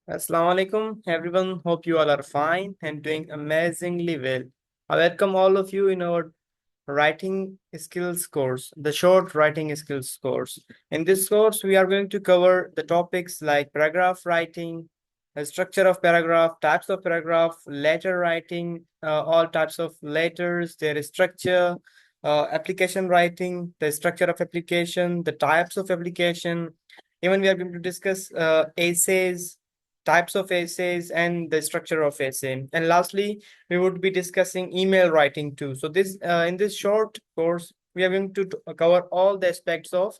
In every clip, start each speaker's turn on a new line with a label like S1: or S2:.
S1: Assalamu alaikum, everyone. Hope you all are fine and doing amazingly well. I welcome all of you in our writing skills course, the short writing skills course. In this course, we are going to cover the topics like paragraph writing, the structure of paragraph, types of paragraph, letter writing, all types of letters, their structure, application writing, the structure of application, the types of application. Even we are going to discuss essays, types of essays, and the structure of essay. And lastly, we would be discussing email writing too. So this in this short course, we are going to cover all the aspects of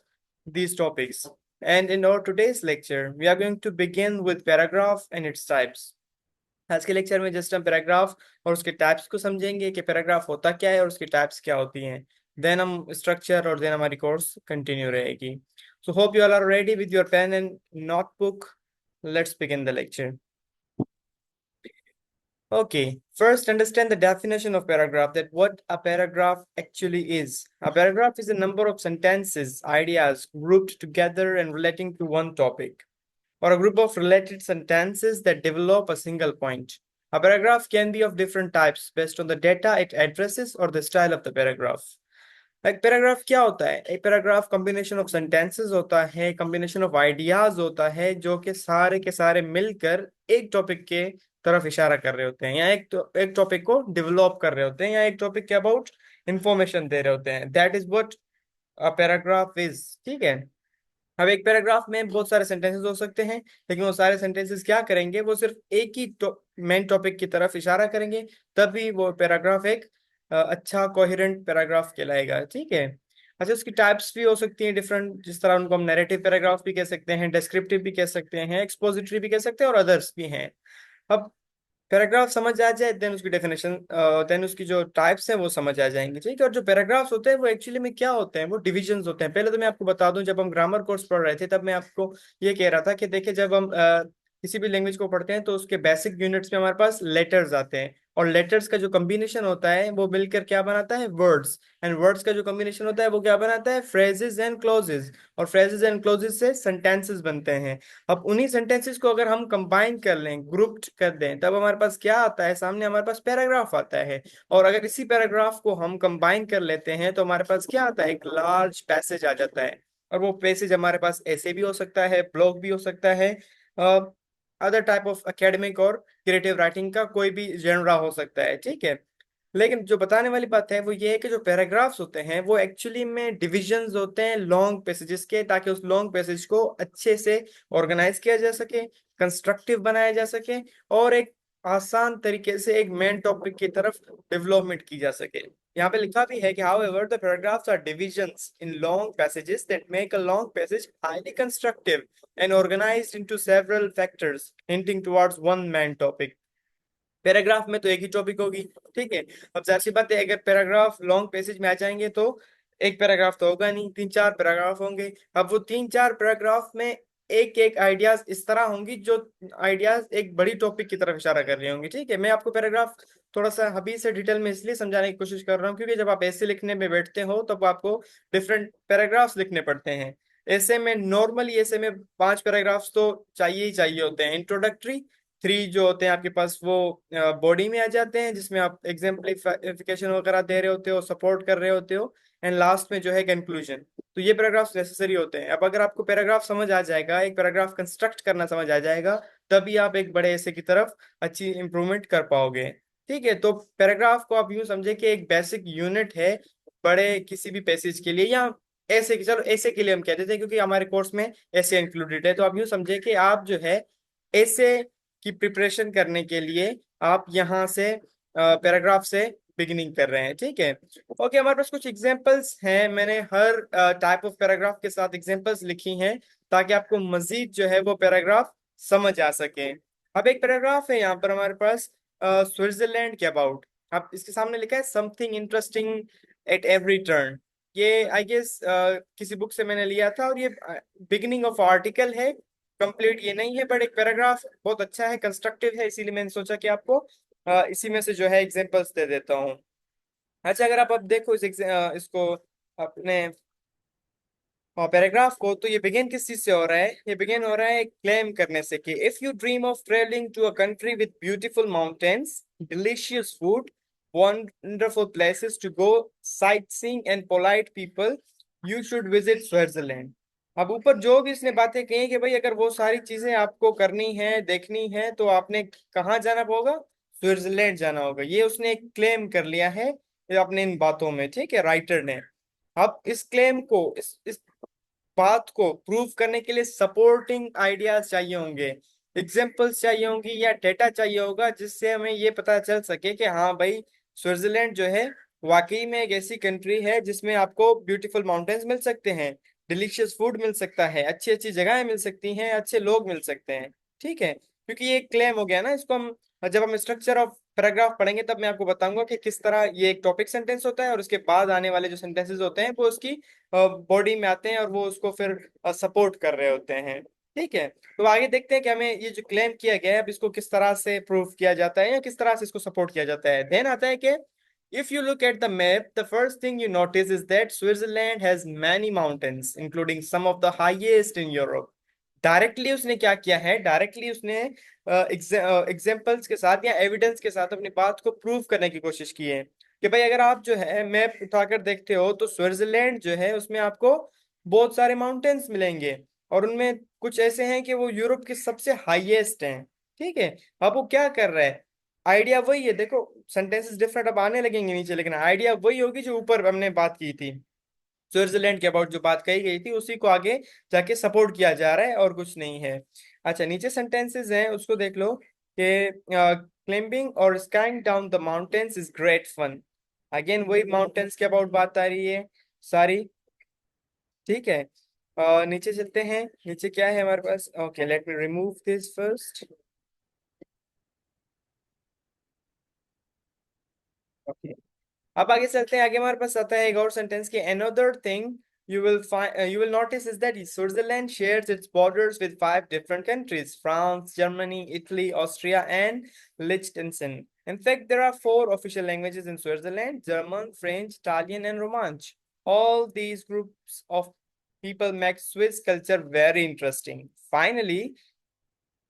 S1: these topics. And in our today's lecture, we are going to begin with paragraph and its types. आज के lecture में just हम paragraph और उसके types को समझेंगे कि paragraph होता क्या है और उसकी टाइप्स क्या होती हैं. देन हम स्ट्रक्चर और देन हमारी कोर्स कंटिन्यू रहेगी. So hope you all are ready with your pen and notebook. Let's begin the lecture. Okay, first understand the definition of paragraph, that what a paragraph actually is. A paragraph is a number of sentences, ideas grouped together and relating to one topic, or a group of related sentences that develop a single point. A paragraph can be of different types based on the data it addresses or the style of the paragraph. एक paragraph क्या होता है? एक paragraph combination of sentences होता है, combination of ideas होता है, जो कि सारे के सारे मिलकर एक टॉपिक के तरफ इशारा कर रहे होते हैं, या एक टॉपिक को डेवलप कर रहे होते हैं, या एक टॉपिक के अबाउट इंफॉर्मेशन दे रहे होते हैं. That is what a paragraph is. ठीक है. अब एक पैराग्राफ में बहुत सारे सेंटेंसेस हो सकते हैं, लेकिन वो सारे सेंटेंसेस क्या करेंगे? वो सिर्फ एक ही मेन टॉपिक की तरफ इशारा करेंगे, तभी वो पैराग्राफ एक अच्छा कोहेरेंट पैराग्राफ कहलाएगा. ठीक है. अच्छा, उसकी टाइप्स भी हो सकती हैं डिफरेंट, जिस तरह उनको हम नैरेटिव पैराग्राफ भी कह सकते हैं, डिस्क्रिप्टिव भी कह सकते हैं, एक्सपोजिटरी भी कह सकते हैं, और अदर्स भी हैं. अब पैराग्राफ समझ आ जाए, देन उसकी डेफिनेशन, देन उसकी जो टाइप्स हैं वो समझ आ जाएंगे. ठीक है. और जो पैराग्राफ्स होते हैं वो एक्चुअली में क्या होते हैं? वो डिविजन्स होते हैं. पहले तो मैं आपको बता दूं, जब हम ग्रामर कोर्स पढ़ रहे थे तब मैं आपको ये कह रहा था कि देखिए, जब हम किसी भी लैंग्वेज को पढ़ते हैं तो उसके बेसिक यूनिट्स में हमारे पास लेटर्स आते हैं, और लेटर्स का जो कॉम्बिनेशन होता है वो मिलकर क्या बनाता है? वर्ड्स. एंड वर्ड्स का जो कॉम्बिनेशन होता है वो क्या बनाता है? Phrases and clauses. और फ्रेजेस एंड क्लोजेस से सेंटेंसेस बनते हैं. अब उन्हीं सेंटेंसेस को अगर हम कंबाइन कर लें, ग्रुप्ड कर दें, तब हमारे पास क्या आता है? सामने हमारे पास पैराग्राफ आता है. और अगर इसी पैराग्राफ को हम कंबाइन कर लेते हैं तो हमारे पास क्या आता है? एक लार्ज पैसेज आ जाता है. और वो पैसेज हमारे पास ऐसे भी हो सकता है, ब्लॉग भी हो सकता है, अदर टाइप ऑफ एकेडमिक और क्रिएटिव राइटिंग का कोई भी जेनरा हो सकता है. ठीक है. लेकिन जो बताने वाली बात है वो ये है कि जो पैराग्राफ्स होते हैं वो एक्चुअली में डिविजन्स होते हैं लॉन्ग पैसेजेस के, ताकि उस लॉन्ग पैसेज को अच्छे से ऑर्गेनाइज किया जा सके, कंस्ट्रक्टिव बनाया जा सके, और एक आसान तरीके से एक मेन टॉपिक की तरफ डेवलपमेंट की जा सके. यहाँ पे लिखा भी है कि however the paragraphs are divisions in long passages that make a long passage highly constructive and organized into several factors hinting towards one main topic. Paragraph में तो एक ही टॉपिक होगी. ठीक है. अब जाहिर सी बात है, अगर पैराग्राफ लॉन्ग पैसेज में आ जाएंगे तो एक पैराग्राफ तो होगा नहीं, तीन चार पैराग्राफ होंगे. अब वो तीन चार पैराग्राफ में एक एक आइडियाज इस तरह होंगी, जो आइडियाज एक बड़ी टॉपिक की तरफ इशारा कर रही होंगी. ठीक है. मैं आपको पैराग्राफ थोड़ा सा अभी से डिटेल में इसलिए समझाने की कोशिश कर रहा हूँ, क्योंकि जब आप ऐसे लिखने में बैठते हो तब आपको डिफरेंट पैराग्राफ्स लिखने पड़ते हैं. ऐसे में नॉर्मली ऐसे में पांच पैराग्राफ्स तो चाहिए ही चाहिए होते हैं. इंट्रोडक्टरी थ्री जो होते हैं आपके पास, वो बॉडी में आ जाते हैं, जिसमें आप एग्जाम्पलिफिकेशन वगैरह दे रहे होते हो, सपोर्ट कर रहे होते हो, एंड लास्ट में जो है कंक्लूजन. तो ये पैराग्राफ्स नेसेसरी होते हैं. अब अगर आपको पैराग्राफ समझ आ जाएगा, एक पैराग्राफ कंस्ट्रक्ट करना समझ आ जाएगा, तभी आप एक बड़े ऐसे की तरफ अच्छी इंप्रूवमेंट कर पाओगे. ठीक है. तो पैराग्राफ को आप यूं समझे कि एक बेसिक यूनिट है बड़े किसी भी पैसेज के लिए, या ऐसे, चलो ऐसे के लिए हम कह देते हैं क्योंकि हमारे कोर्स में ऐसे इंक्लूडेड है. तो आप यूं समझे कि आप जो है ऐसे की प्रिपरेशन करने के लिए आप यहाँ से पैराग्राफ से बिगिनिंग कर रहे हैं. ठीक है. ओके, हमारे पास कुछ एग्जांपल्स हैं. मैंने हर टाइप ऑफ पैराग्राफ के साथ एग्जांपल्स लिखी हैं, ताकि आपको मजीद जो है वो पैराग्राफ समझ आ सके. अब एक पैराग्राफ है यहाँ पर हमारे पास स्विट्जरलैंड के अबाउट. अब इसके सामने लिखा है something interesting at every turn. ये आई गेस किसी बुक से मैंने लिया था, और ये बिगिनिंग ऑफ आर्टिकल है. कंप्लीट ये नहीं है, बट एक पैराग्राफ बहुत अच्छा है, कंस्ट्रक्टिव है, इसीलिए मैंने सोचा कि आपको इसी में से जो है एग्जांपल्स दे देता हूँ. अच्छा, अगर आप अब देखो इसको अपने और पैराग्राफ को तो ये बिगिन किस चीज से हो रहा है, ये बिगिन हो रहा है क्लेम करने से कि if you dream of travelling to a country with beautiful mountains, delicious food, wonderful places to go, sightseeing and polite people, you should visit Switzerland. अब ऊपर जो भी इसने बातें कही कि भाई अगर वो सारी चीजें आपको करनी है, देखनी है, तो आपने कहाँ जाना होगा, स्विट्जरलैंड जाना होगा। ये उसने क्लेम कर लिया है अपने इन बातों में, ठीक है, राइटर ने। अब इस क्लेम को, इस बात को प्रूव करने के लिए सपोर्टिंग आइडियाज चाहिए होंगे, एग्जाम्पल्स चाहिए होंगी, या डेटा चाहिए होगा, जिससे हमें ये पता चल सके कि हाँ भाई, स्विट्जरलैंड जो है वाकई में एक ऐसी कंट्री है जिसमें आपको ब्यूटीफुल माउंटेन्स मिल सकते हैं, डिलीशियस फूड मिल सकता है, अच्छी अच्छी जगहें मिल सकती हैं, अच्छे लोग मिल सकते हैं। ठीक है, क्योंकि ये क्लेम हो गया ना, इसको हम जब हम स्ट्रक्चर ऑफ पैराग्राफ पढ़ेंगे तब मैं आपको बताऊंगा कि किस तरह ये एक टॉपिक सेंटेंस होता है और उसके बाद आने वाले जो सेंटेंसेस होते हैं वो उसकी बॉडी में आते हैं और वो उसको फिर सपोर्ट कर रहे होते हैं। ठीक है, तो आगे देखते हैं कि हमें ये जो क्लेम किया गया है अब इसको किस तरह से प्रूव किया जाता है या किस तरह से इसको सपोर्ट किया जाता है। देन आता है कि if you look at the map, the first thing you notice is that Switzerland has many mountains, including some of the highest in Europe. Directly उसने क्या किया है, डायरेक्टली उसने एग्जाम्पल्स के साथ या एविडेंस के साथ अपनी बात को प्रूव करने की कोशिश की है कि भाई अगर आप जो है मैप उठाकर देखते हो तो स्विट्जरलैंड जो है उसमें आपको बहुत सारे माउंटेन्स मिलेंगे और उनमें कुछ ऐसे हैं कि वो यूरोप के सबसे हाईएस्ट हैं। ठीक है, अब वो क्या कर रहा है, आइडिया वही है, देखो सेंटेंसेस डिफरेंट अब आने लगेंगे नीचे, लेकिन आइडिया वही होगी जो ऊपर हमने बात की थी, स्विट्जरलैंड के अबाउट जो बात कही गई थी उसी को आगे जाके सपोर्ट किया जा रहा है और कुछ नहीं है। अच्छा, नीचे सेंटेंसेस हैं उसको देख लो कि क्लाइंबिंग और skiing down the mountains is great fun. Again वही माउंटेन्स के अबाउट बात आ रही है सारी। ठीक है, नीचे चलते हैं, नीचे क्या है हमारे पास, okay let me remove this first. अब आगे चलते हैं, आगे हमारे पास आता है एक और सेंटेंस की another thing you will notice is that Switzerland shares its borders with 5 different countries: France, Germany, Italy, Austria, and Liechtenstein. In fact, there are 4 official languages in Switzerland: German, French, Italian, and Romansh. All these groups of people make Swiss culture very interesting. Finally,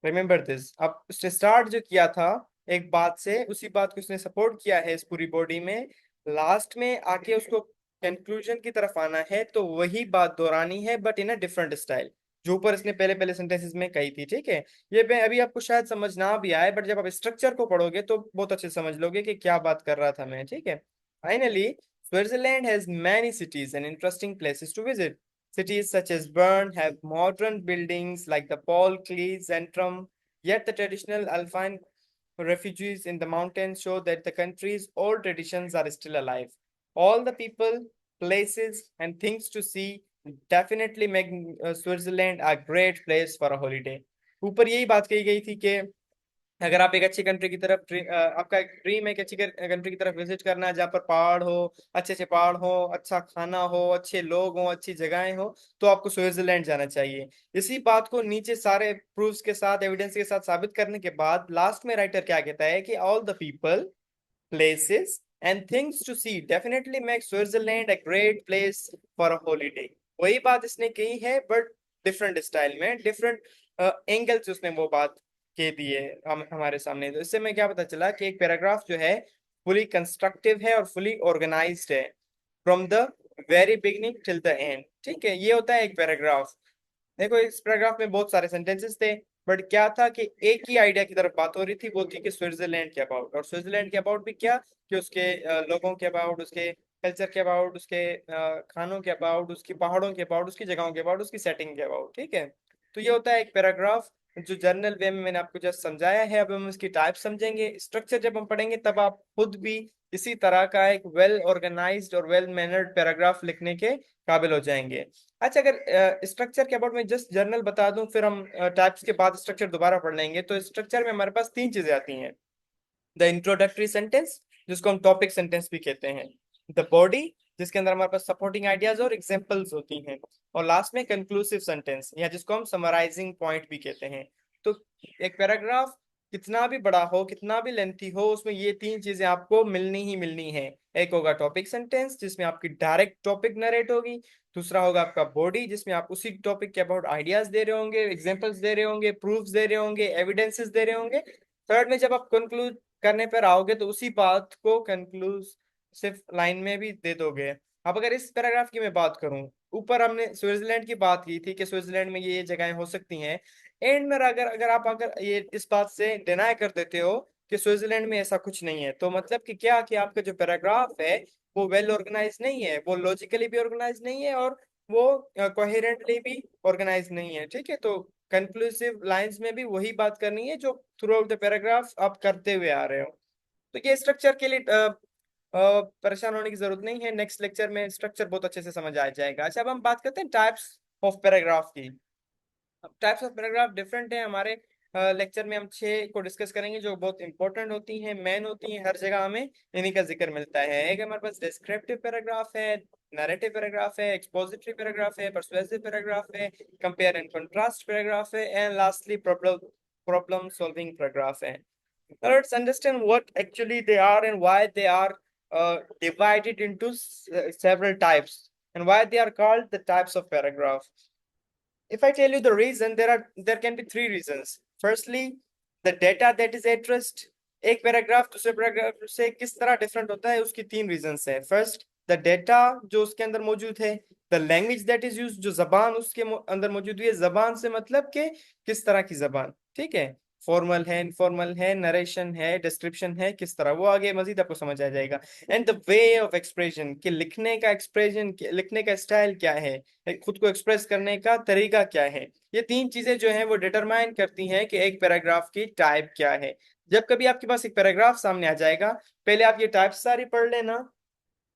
S1: remember this, अब उसने start जो किया था एक बात से, उसी बात को उसने सपोर्ट किया है इस पूरी बॉडी में, लास्ट में आके उसको कंक्लूजन की तरफ आना है तो वही बात दोहरानी है but in a different style जो ऊपर इसने पहले पहले सेंटेंसेस में कही थी। ठीक है, ये मैं अभी आपको शायद समझ ना भी आए बट जब आप स्ट्रक्चर को पढ़ोगे तो बहुत अच्छे से समझ लोगे कि क्या बात कर रहा था मैं। ठीक है, finally Switzerland has many cities and interesting places to visit. Cities such as Bern have modern buildings like the Paul Klee Zentrum, yet the traditional Alpine refugees in the mountains show that the country's old traditions are still alive. All the people, places, and things to see definitely make Switzerland a great place for a holiday. ऊपर यही बात कही गई थी कि अगर आप एक अच्छी कंट्री की तरफ आपका एक ड्रीम है कि अच्छी कंट्री की तरफ विजिट करना है जहाँ पर पहाड़ हो, अच्छे अच्छे पहाड़ हो, अच्छा खाना हो, अच्छे लोग हो, अच्छी जगहें हो, तो आपको स्विट्जरलैंड जाना चाहिए। इसी बात को नीचे सारे प्रूफ्स के साथ, एविडेंस के साथ साबित करने के बाद लास्ट में राइटर क्या कहता है कि all the people, places, and things to see definitely make Switzerland a great place for a holiday. वही बात इसने कही है बट डिफरेंट स्टाइल में, डिफरेंट एंगल से उसने वो बात कह दी है हमारे सामने। तो इससे मैं क्या पता चला कि एक पैराग्राफ जो है फुली कंस्ट्रक्टिव है और फुली ऑर्गेनाइज्ड है from the very beginning till the end. ठीक है, ये होता है एक पैराग्राफ। देखो इस पैराग्राफ में बहुत सारे सेंटेंसेस थे बट क्या था कि एक ही आइडिया की तरफ बात हो रही थी, वो थी कि स्विट्जरलैंड के अबाउट, और स्विट्जरलैंड के अबाउट भी क्या कि उसके लोगों के अबाउट, उसके कल्चर के अबाउट, उसके खानों के अबाउट, उसकी पहाड़ों के अबाउट, उसकी जगहों के अबाउट, उसकी सेटिंग के अबाउट। ठीक है, तो ये होता है एक पैराग्राफ जो जर्नल वे में मैंने आपको जस्ट समझाया है। अब हम इसकी टाइप समझेंगे, स्ट्रक्चर जब हम पढ़ेंगे तब आप खुद भी इसी तरह का एक वेल ऑर्गेनाइज्ड और वेल मैनर्ड पैराग्राफ लिखने के काबिल हो जाएंगे। अच्छा, अगर स्ट्रक्चर के अबाउट में जस्ट जर्नल बता दूं फिर हम टाइप्स के बाद स्ट्रक्चर दोबारा पढ़ लेंगे। तो स्ट्रक्चर में हमारे पास 3 चीजें आती हैं: द इंट्रोडक्टरी सेंटेंस जिसको हम टॉपिक सेंटेंस भी कहते हैं, द बॉडी जिसके अंदर हमारे पास सपोर्टिंग आइडियाज और एग्जांपल्स होती हैं, और लास्ट में कंक्लूसिव सेंटेंस या जिसको हम समराइजिंग पॉइंट भी कहते हैं। तो एक पैराग्राफ कितना भी बड़ा हो, कितना भी लेंथी हो, उसमें ये तीन चीजें आपको मिलनी ही मिलनी है। एक होगा टॉपिक सेंटेंस जिसमें आपकी डायरेक्ट टॉपिक नरेट होगी। दूसरा होगा आपका बॉडी जिसमें आप उसी टॉपिक के अबाउट आइडियाज दे रहे होंगे, एग्जांपल्स दे रहे होंगे, प्रूफ्स दे रहे होंगे, एविडेंसेस दे रहे होंगे। थर्ड में जब आप कंक्लूड करने पर आओगे तो उसी बात को कंक्लूसिव लाइन में भी दे दोगे। अब अगर इस पैराग्राफ की मैं बात करूं, ऊपर हमने स्विट्जरलैंड की बात की थी कि स्विट्जरलैंड में ये जगहें हो सकती हैं। एंड में अगर ये इस बात से डिनाई कर देते हो कि स्विट्जरलैंड में ऐसा कुछ नहीं है, तो मतलब कि क्या कि आपका जो पैराग्राफ है वो वेल ऑर्गेनाइज नहीं है, वो लॉजिकली भी ऑर्गेनाइज नहीं है, और वो कोहेरेंटली भी ऑर्गेनाइज नहीं है। ठीक है, तो कंक्लूसिव लाइंस में भी वही बात करनी है जो थ्रू आउट द पैराग्राफ आप करते हुए आ रहे हो। तो ये स्ट्रक्चर के लिए परेशान होने की जरूरत नहीं है, नेक्स्ट लेक्चर में स्ट्रक्चर बहुत अच्छे से समझ आ जाएगा। अच्छा, अब हम बात करते हैं टाइप्स ऑफ पैराग्राफ की। अब टाइप्स ऑफ पैराग्राफ डिफरेंट है। हमारे लेक्चर में हम 6 को डिस्कस करेंगे जो बहुत इंपॉर्टेंट होती हैं, मेन होती हैं, हर जगह हमें इन्हीं का जिक्र मिलता है। एक हमारे पास डिस्क्रिप्टिव पैराग्राफ है, नैरेटिव पैराग्राफ है, एक्सपोजिटरी पैराग्राफ है, पर्सुएसिव पैराग्राफ है, कंपेयर एंड कंट्रास्ट पैराग्राफ है, and lastly problem solving paragraph है। Now let's understand what actually they are and why they are divided into several types, and why they are called the types of paragraph. If I tell you the reason, there can be three reasons. Firstly, the data that is addressed. एक paragraph दूसरे paragraph से किस तरह different होता है, उसकी तीन reasons है। फर्स्ट, द डेटा जो उसके अंदर मौजूद है। The language that is use, जो जबान उसके अंदर मौजूद हुई है। जबान से मतलब के किस तरह की जबान, ठीक है, फॉर्मल है, इनफॉर्मल है, नरेशन है, डिस्क्रिप्शन है, किस तरह, वो आगे मजीद आपको समझ आ जाएगा। And the way of expression, कि लिखने का एक्सप्रेशन, लिखने का स्टाइल क्या है, खुद को एक्सप्रेस करने का तरीका क्या है। ये तीन चीजें जो हैं वो डिटरमाइन करती हैं कि एक पैराग्राफ की टाइप क्या है। जब कभी आपके पास एक पैराग्राफ सामने आ जाएगा, पहले आप ये टाइप्स सारी पढ़ लेना।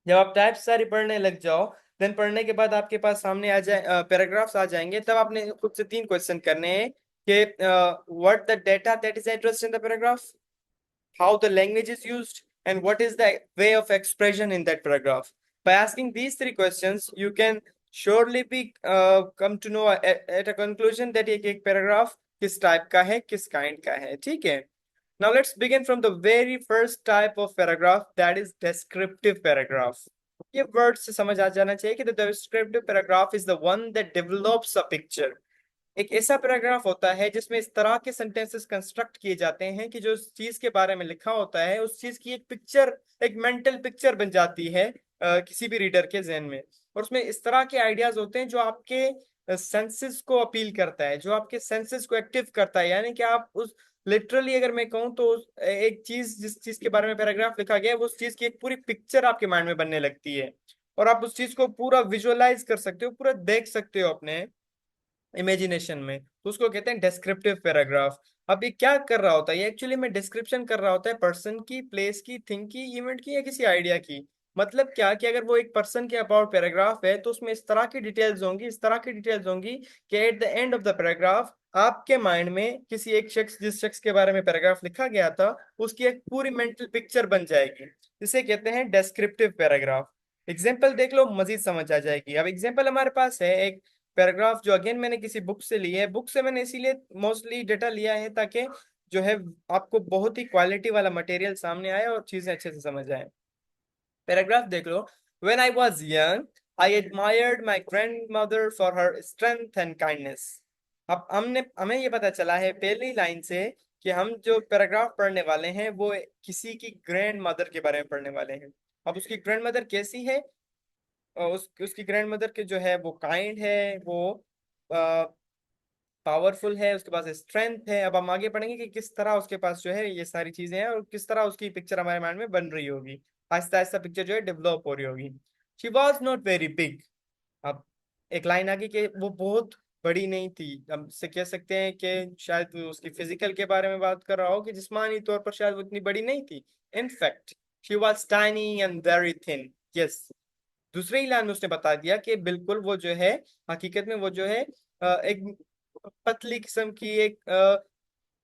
S1: जब आप टाइप्स सारी पढ़ने लग जाओ, देन पढ़ने के बाद आपके पास सामने आ जाए पैराग्राफ्स आ जाएंगे, तब आपने खुद से तीन क्वेश्चन करने हैं कि what the data that is addressed in the paragraph, how the language is used, and what is the way of expression in that paragraph. By asking these three questions, you can surely be come to know at a conclusion that एक paragraph किस type का है, किस kind का है, ठीक है। Now let's begin from the very first type of paragraph, that is descriptive paragraph. ये word से समझ आ जाना चाहिए कि the descriptive paragraph is the one that develops a picture. एक ऐसा पैराग्राफ होता है जिसमें इस तरह के सेंटेंसेस कंस्ट्रक्ट किए जाते हैं कि जो उस चीज के बारे में लिखा होता है उस चीज की एक पिक्चर, एक मेंटल पिक्चर बन जाती है किसी भी रीडर के जहन में। और उसमें इस तरह के आइडियाज होते हैं जो आपके सेंसेस को अपील करता है, जो आपके सेंसेस को एक्टिव करता है। यानी कि आप उस, लिटरली अगर मैं कहूँ तो एक चीज, जिस चीज के बारे में पैराग्राफ लिखा गया है वो उस चीज की एक पूरी पिक्चर आपके माइंड में बनने लगती है, और आप उस चीज को पूरा विजुअलाइज कर सकते हो, पूरा देख सकते हो अपने इमेजिनेशन में। तो उसको कहते हैं डिस्क्रिप्टिव पैराग्राफ। अब ये क्या कर रहा होता है, ये एक्चुअली में डिस्क्रिप्शन कर रहा होता है पर्सन की, प्लेस की, थिंग की, इवेंट की, या किसी आइडिया की। मतलब क्या कि अगर वो एक पर्सन के अबाउट पैराग्राफ है तो उसमें इस तरह की डिटेल्स होंगी, इस तरह की डिटेल्स होंगी कि eight the end of the paragraph आपके माइंड में किसी एक शख्स, जिस शख्स के बारे में पैराग्राफ लिखा गया था, उसकी एक पूरी मेंटल पिक्चर बन जाएगी। इसे कहते हैं डिस्क्रिप्टिव पैराग्राफ। एग्जाम्पल देख लो, मजीद समझ आ जाएगी। अब एग्जाम्पल हमारे पास है एक पैराग्राफ जो अगेन मैंने किसी बुक से ली है। बुक से मैंने इसीलिए मोस्टली डेटा लिया है ताकि जो है आपको बहुत ही क्वालिटी वाला मटेरियल सामने आए और चीजें अच्छे से समझ आए। पैराग्राफ देख लो। When I was young I admired my grandmother for her strength and kindness. अब हमें ये पता चला है पहली लाइन से कि हम जो पैराग्राफ पढ़ने वाले हैं वो किसी की ग्रैंड मदर के बारे में पढ़ने वाले हैं। अब उसकी ग्रैंड मदर कैसी है, उसकी ग्रैंड मदर के जो है वो काइंड है, वो पावरफुल है, उसके पास स्ट्रेंथ है। अब हम आगे पढ़ेंगे कि किस तरह उसके पास जो है ये सारी चीजें हैं और किस तरह उसकी पिक्चर हमारे माइंड में बन रही होगी, आहिस्ता आहिस्ता पिक्चर जो है डेवलप हो रही होगी। She was not very big. अब एक लाइन आगे कि वो बहुत बड़ी नहीं थी। हम से कह सकते हैं कि शायद वो उसकी फिजिकल के बारे में बात कर रहा हो कि जिस्मानी तौर पर शायद वो इतनी बड़ी नहीं थी। In fact she was tiny and very thin. Yes, दूसरे ही लाइन में उसने बता दिया कि बिल्कुल वो जो है हकीकत में वो जो है एक पतली किस्म की एक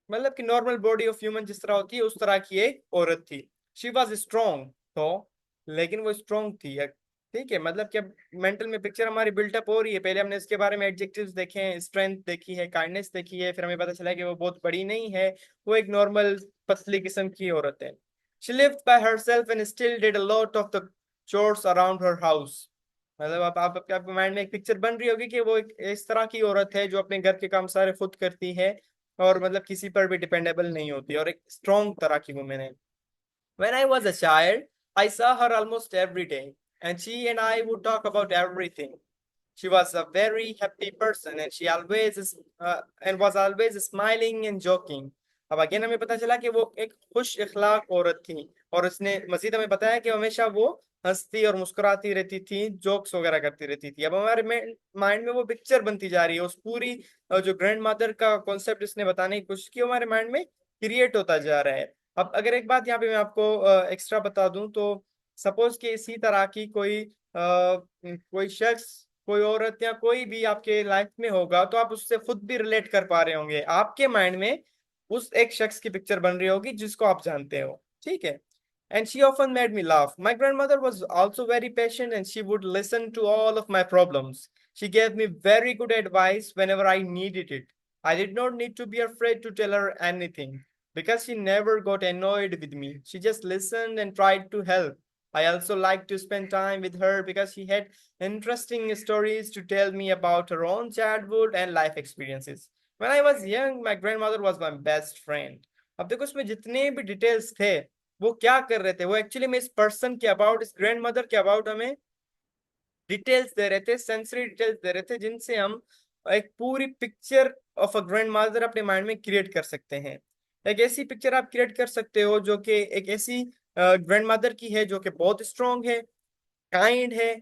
S1: मतलब कि नॉर्मल बॉडी ऑफ ह्यूमन जिस तरह होती है उस तरह की एक औरत थी। शी वॉज स्ट्रोंग तो, लेकिन वो स्ट्रोंग थी, ठीक है, मतलब कि अब मेंटल में पिक्चर हमारी बिल्टअप हो रही है। पहले हमने इसके बारे में एडजेक्टिव्स देखे हैं, स्ट्रेंथ देखी है, काइंडनेस देखी है, फिर हमें पता चला कि वो बहुत बड़ी नहीं है, वो एक नॉर्मल पतली किस्म की औरत है। She lived bye herself and still did a lot of the chores around her house. मतलब आप आपके माइंड में एक पिक्चर बन रही होगी कि वो एक इस तरह की औरत है जो अपने घर के काम सारे खुद करती है, और मतलब किसी पर भी डिपेंडेबल नहीं होती, और एक स्ट्रॉन्ग तरह की वुमेन है। When I was a child, I saw her almost every day, and she and I would talk about everything. She was a very happy person, and she always is, and was always smiling and joking. अब again हमें पता चला कि वो एक खुश इखलाक औरत थी, और उसने मजीद हमें बताया कि हमेशा वो हंसती और मुस्कुराती रहती थी, जोक्स वगैरह करती रहती थी। अब हमारे माइंड में वो पिक्चर बनती जा रही है, उस पूरी जो ग्रैंड मदर का कॉन्सेप्ट इसने बताने की कोशिश की, हमारे माइंड में क्रिएट होता जा रहा है। अब अगर एक बात यहाँ पे मैं आपको एक्स्ट्रा बता दूं, तो सपोज कि इसी तरह की कोई शख्स, कोई औरत या कोई भी आपके लाइफ में होगा, तो आप उससे खुद भी रिलेट कर पा रहे होंगे। आपके माइंड में उस एक शख्स की पिक्चर बन रही होगी जिसको आप जानते हो, ठीक है। And she often made me laugh. My grandmother was also very patient and she would listen to all of my problems. She gave me very good advice whenever I needed it. I did not need to be afraid to tell her anything because she never got annoyed with me. She just listened and tried to help. I also liked to spend time with her because she had interesting stories to tell me about her own childhood and life experiences. When I was young, my grandmother was my best friend. अब देखो उसमें जितने भी details थे, वो क्या कर रहे थे, वो एक्चुअली में इस पर्सन के अबाउट, इस ग्रैंड मदर के अबाउट हमें डिटेल्स दे रहे थे, सेंसरी डिटेल्स दे रहे थे, जिनसे हम एक पूरी picture of a grand mother अपने माइंड में क्रिएट कर सकते हैं। एक ऐसी पिक्चर आप क्रिएट कर सकते हो जो कि एक ऐसी ग्रैंड मदर की है जो कि बहुत स्ट्रांग है, काइंड है,